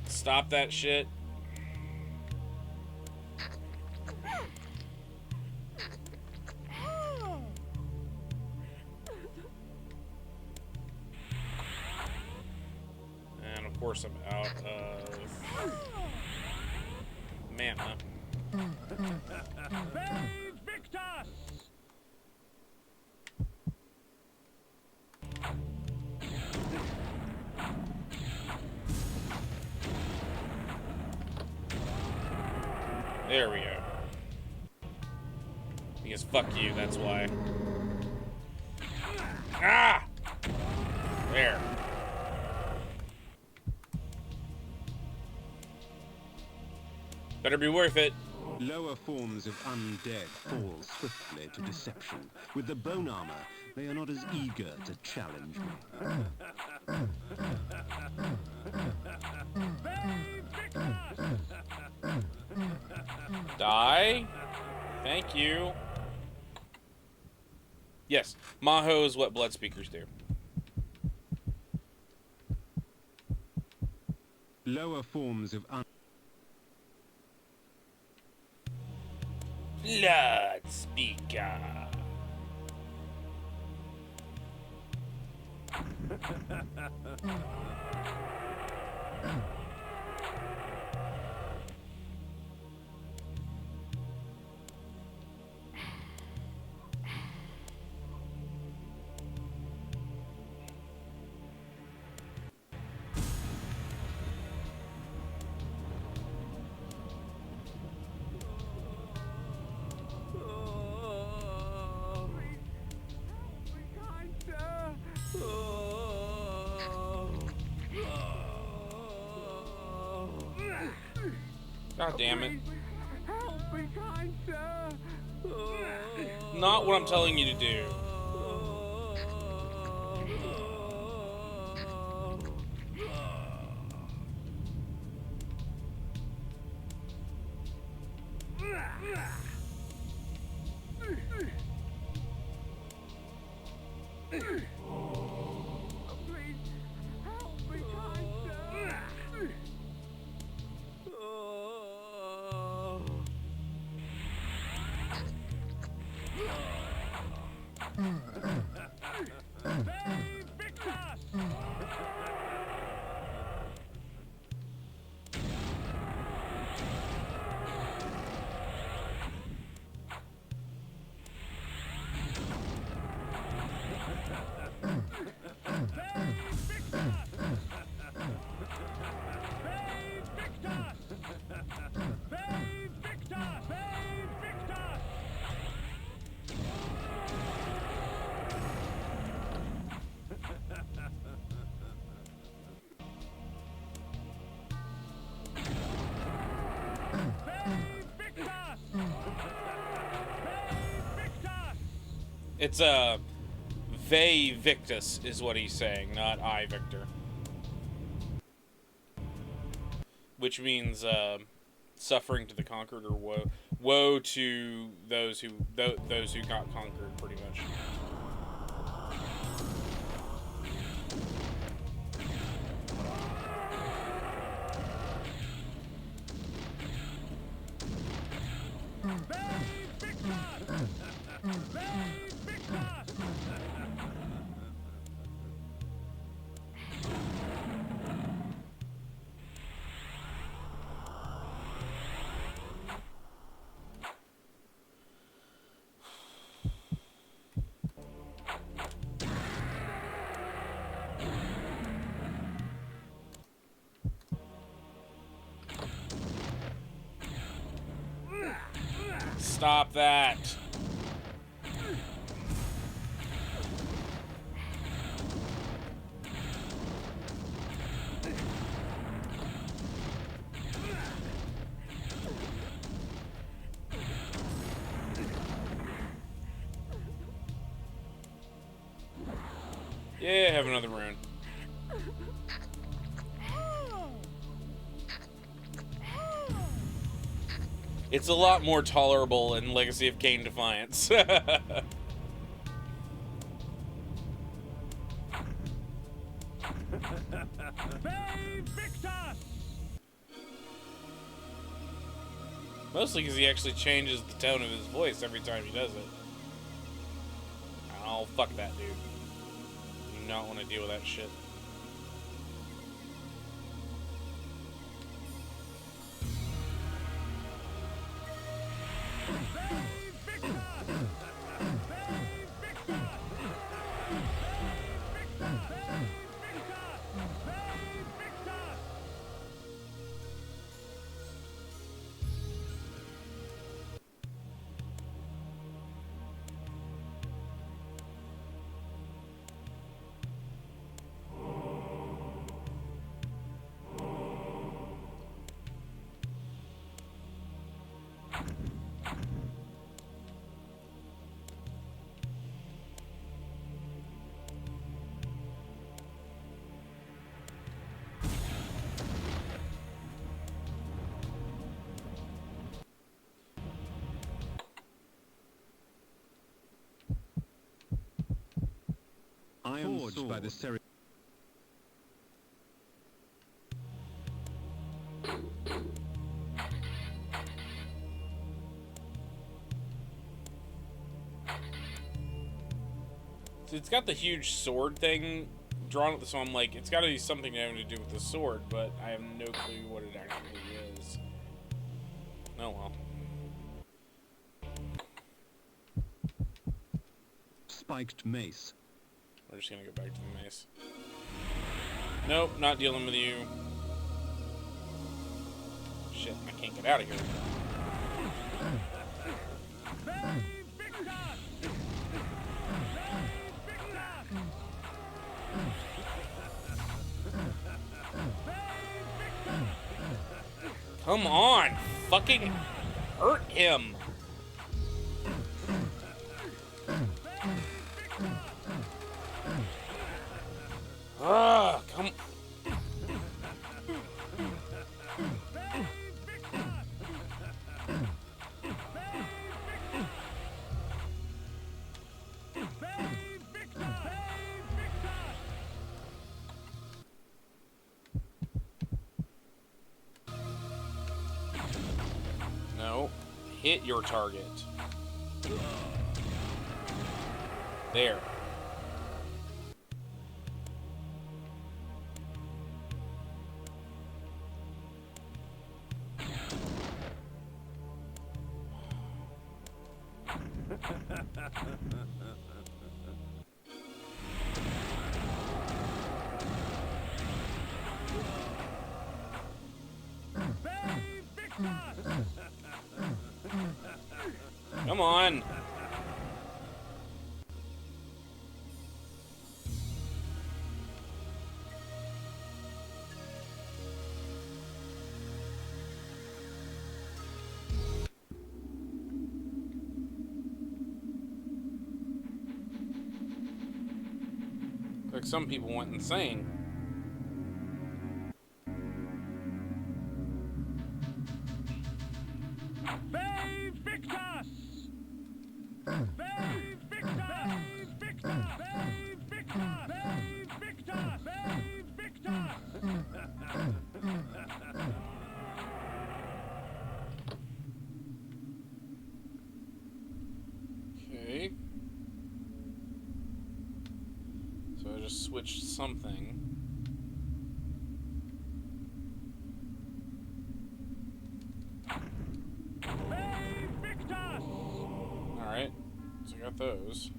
Stop that shit. And of course I'm out of mana. There we go. Because fuck you, that's why. Ah! There. Better be worth it. Lower forms of undead fall swiftly to deception. With the bone armor, They are not as eager to challenge me. Die. Thank you. Yes, Maho is what blood speakers do. Lower forms of Blood speaker. God damn it. Help me, kind sir. Not what I'm telling you to do. It's Ve Victus is what he's saying, not I Victor. Which means suffering to the conquered, or woe to those who got conquered, pretty much. Stop that. Yeah, have another rune. It's a lot more tolerable in Legacy of Kain Defiance. Mostly because he actually changes the tone of his voice every time he does it. Oh, fuck that dude. Do not want to deal with that shit. iron forged by the Seri. So it's got the huge sword thing drawn, so I'm like, it's got to be something having to do with the sword, but I have no clue what it actually is. Oh well. Spiked mace. We're just gonna go back to the mace. Nope, not dealing with you. Shit, I can't get out of here. Come on, fucking hurt him. Come. No, hit your target. There. Come on. Like some people went insane. Okay. So I just switched something. Alright. So I got those.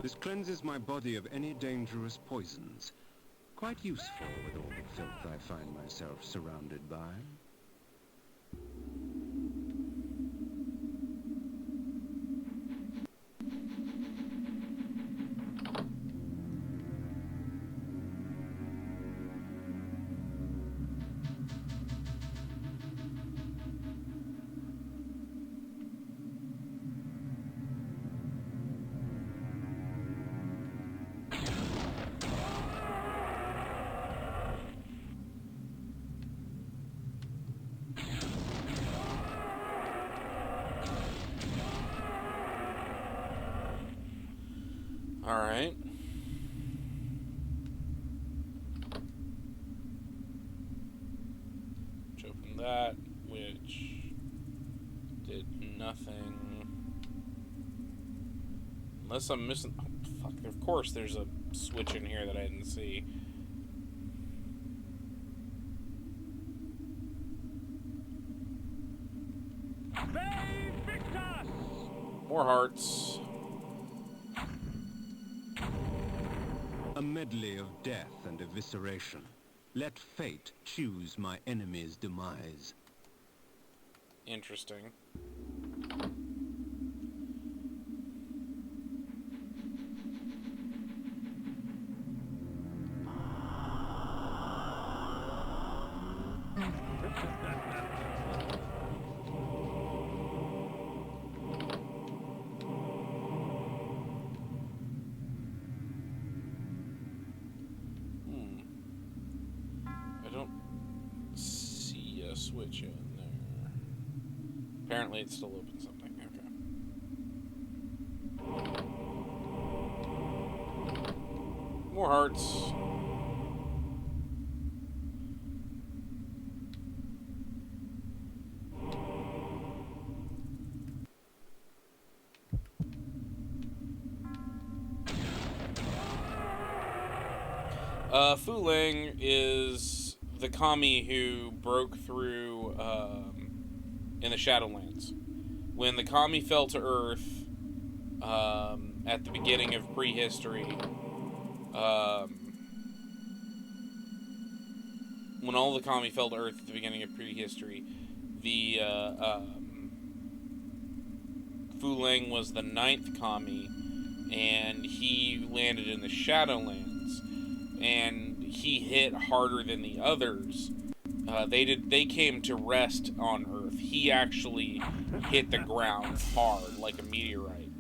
This cleanses my body of any dangerous poisons. Quite useful with all the filth I find myself surrounded by. Alright. Which opened that, which did nothing. Unless I'm missing... Oh, fuck. Of course there's a switch in here that I didn't see. More hearts. A medley of death and evisceration. Let fate choose my enemy's demise. Interesting. get you in there. Apparently it's still open something. Okay. More hearts. Fu Ling is the kami who broke through in the Shadowlands. When the kami fell to Earth at the beginning of prehistory, when all the kami fell to Earth at the beginning of prehistory, the Fu Ling was the 9th kami, and he landed in the Shadowlands. And he hit harder than the others. They came to rest on Earth. He actually hit the ground hard, like a meteorite.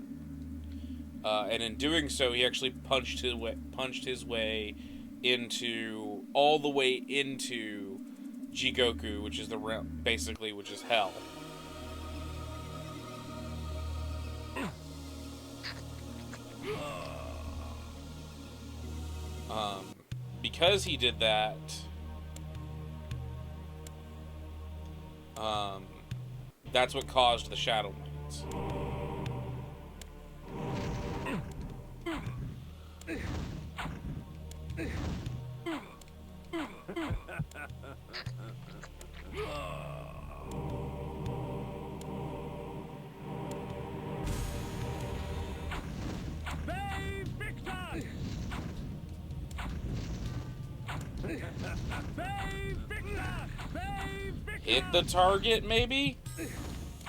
And in doing so, he actually punched his way into all the way into Jigoku, which is the realm, basically, which is hell. Because he did that, that's what caused the Shadowlands. Hit the target, maybe?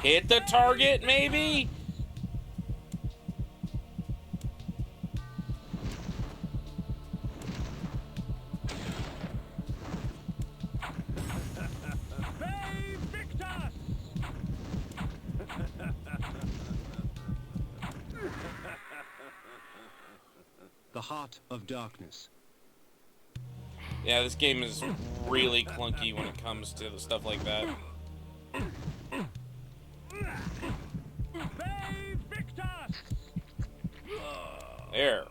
Hit the target, maybe? The Heart of Darkness. Yeah, this game is really clunky when it comes to stuff like that. There.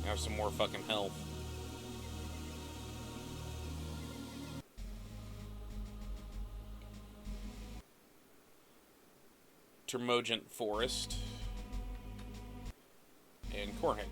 Have some more fucking health. Termogent Forest and Korhagen.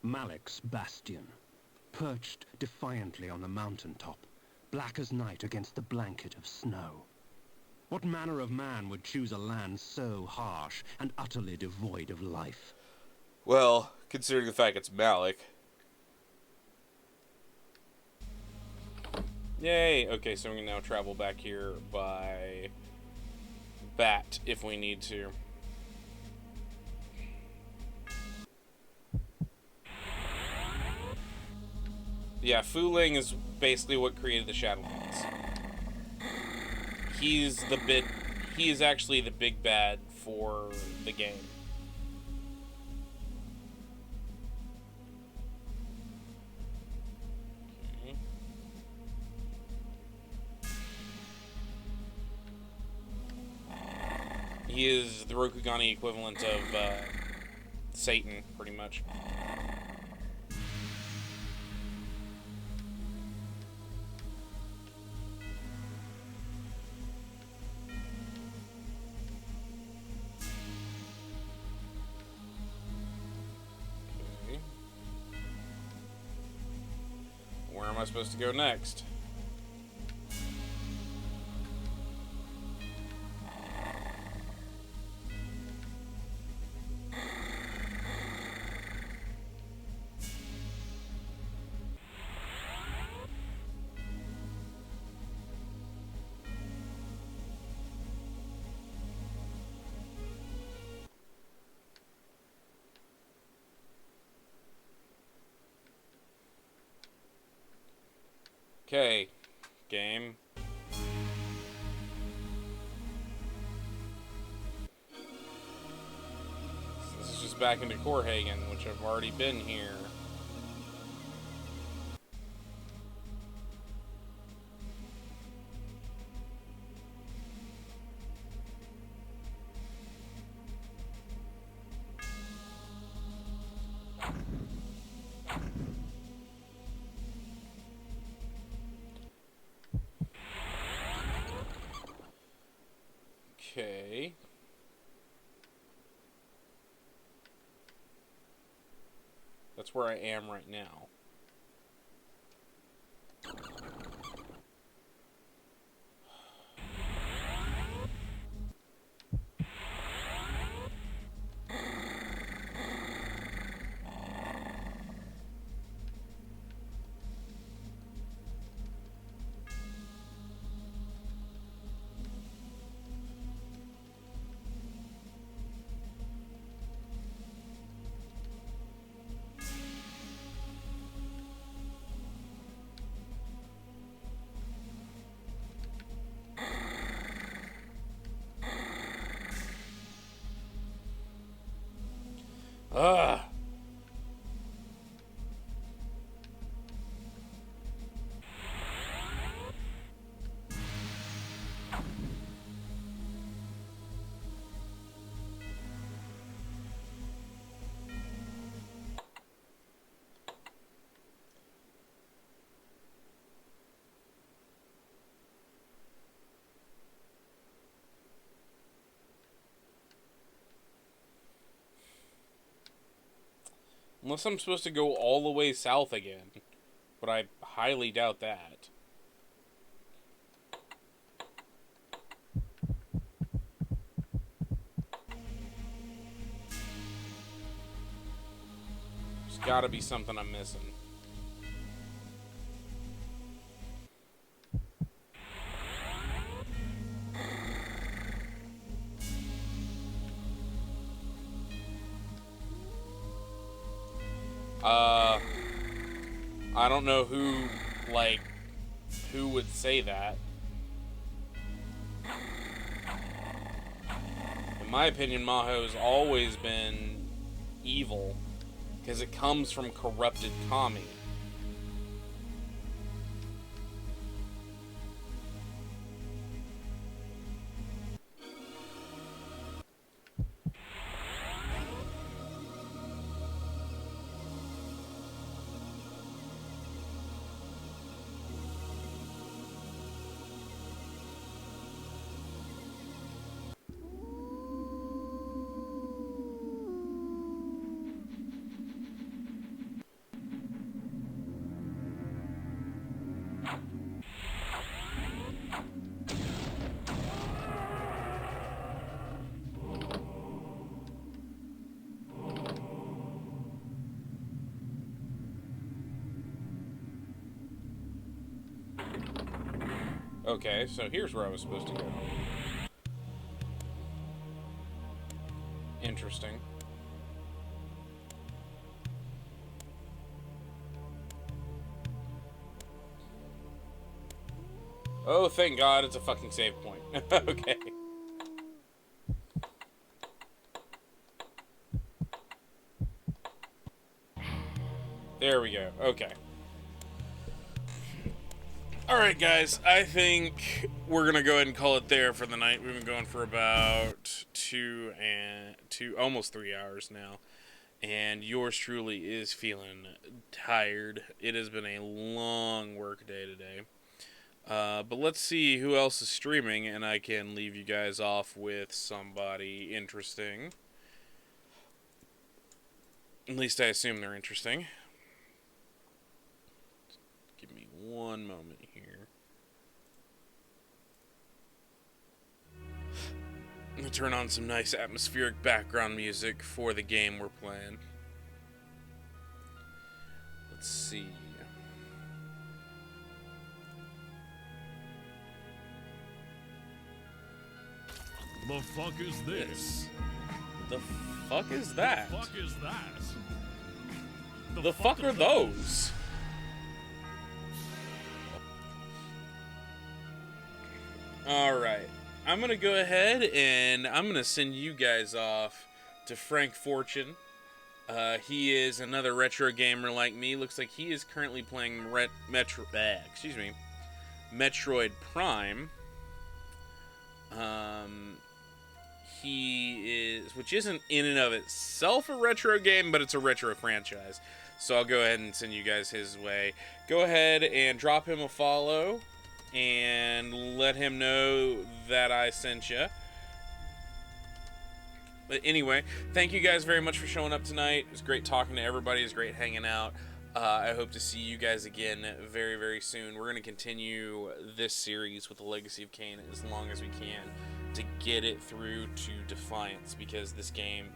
Malek's Bastion, perched defiantly on the mountaintop, black as night against the blanket of snow. What manner of man would choose a land so harsh and utterly devoid of life? Well, considering the fact it's Malek. Yay! Okay, so we can now travel back here by bat if we need to. Yeah, Fu Ling is basically what created the Shadowlands. He is actually the big bad for the game. Okay. He is the Rokugani equivalent of Satan, pretty much. Where am I supposed to go next? Okay, game. This is just back into Korhagen, which I've already been here. Okay. That's where I am right now. Ugh. Unless I'm supposed to go all the way south again. But I highly doubt that. There's gotta be something I'm missing. I don't know who would say that. In my opinion, Maho's always been evil because it comes from corrupted Kami. Okay, so here's where I was supposed to go. Interesting. Oh, thank God, it's a fucking save point. Okay. There we go. Okay. Alright, guys. I think we're going to go ahead and call it there for the night. We've been going for about almost 3 hours now. And yours truly is feeling tired. It has been a long work day today. But let's see who else is streaming, and I can leave you guys off with somebody interesting. At least I assume they're interesting. Give me one moment here. I'm going to turn on some nice atmospheric background music for the game we're playing. Let's see. The fuck is this? The fuck is that? The fuck is that? The fuck are those? Alright. I'm going to go ahead and I'm going to send you guys off to Frank Fortune. He is another retro gamer like me. Looks like he is currently playing Metroid Prime. He is, which isn't in and of itself a retro game, but it's a retro franchise. So I'll go ahead and send you guys his way. Go ahead and drop him a follow and let him know that I sent you. But anyway, thank you guys very much for showing up tonight. It was great talking to everybody. It was great hanging out. I hope to see you guys again very, very soon. We're going to continue this series with the Legacy of Kain as long as we can to get it through to Defiance, because this game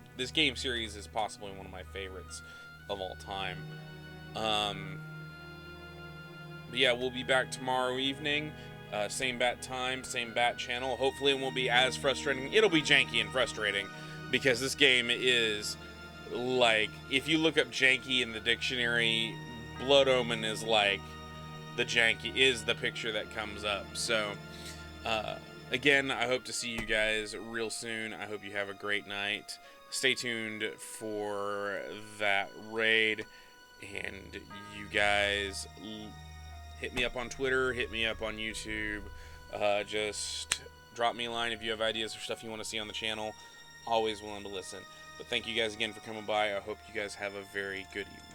series is possibly one of my favorites of all time. But yeah, we'll be back tomorrow evening. Same bat time, same bat channel. Hopefully it won't be as frustrating. It'll be janky and frustrating, because this game is, like, if you look up janky in the dictionary, Blood Omen is like the picture that comes up. So, again, I hope to see you guys real soon. I hope you have a great night. Stay tuned for that raid, and you guys hit me up on Twitter, hit me up on YouTube. Just drop me a line if you have ideas or stuff you want to see on the channel. Always willing to listen. But thank you guys again for coming by. I hope you guys have a very good evening.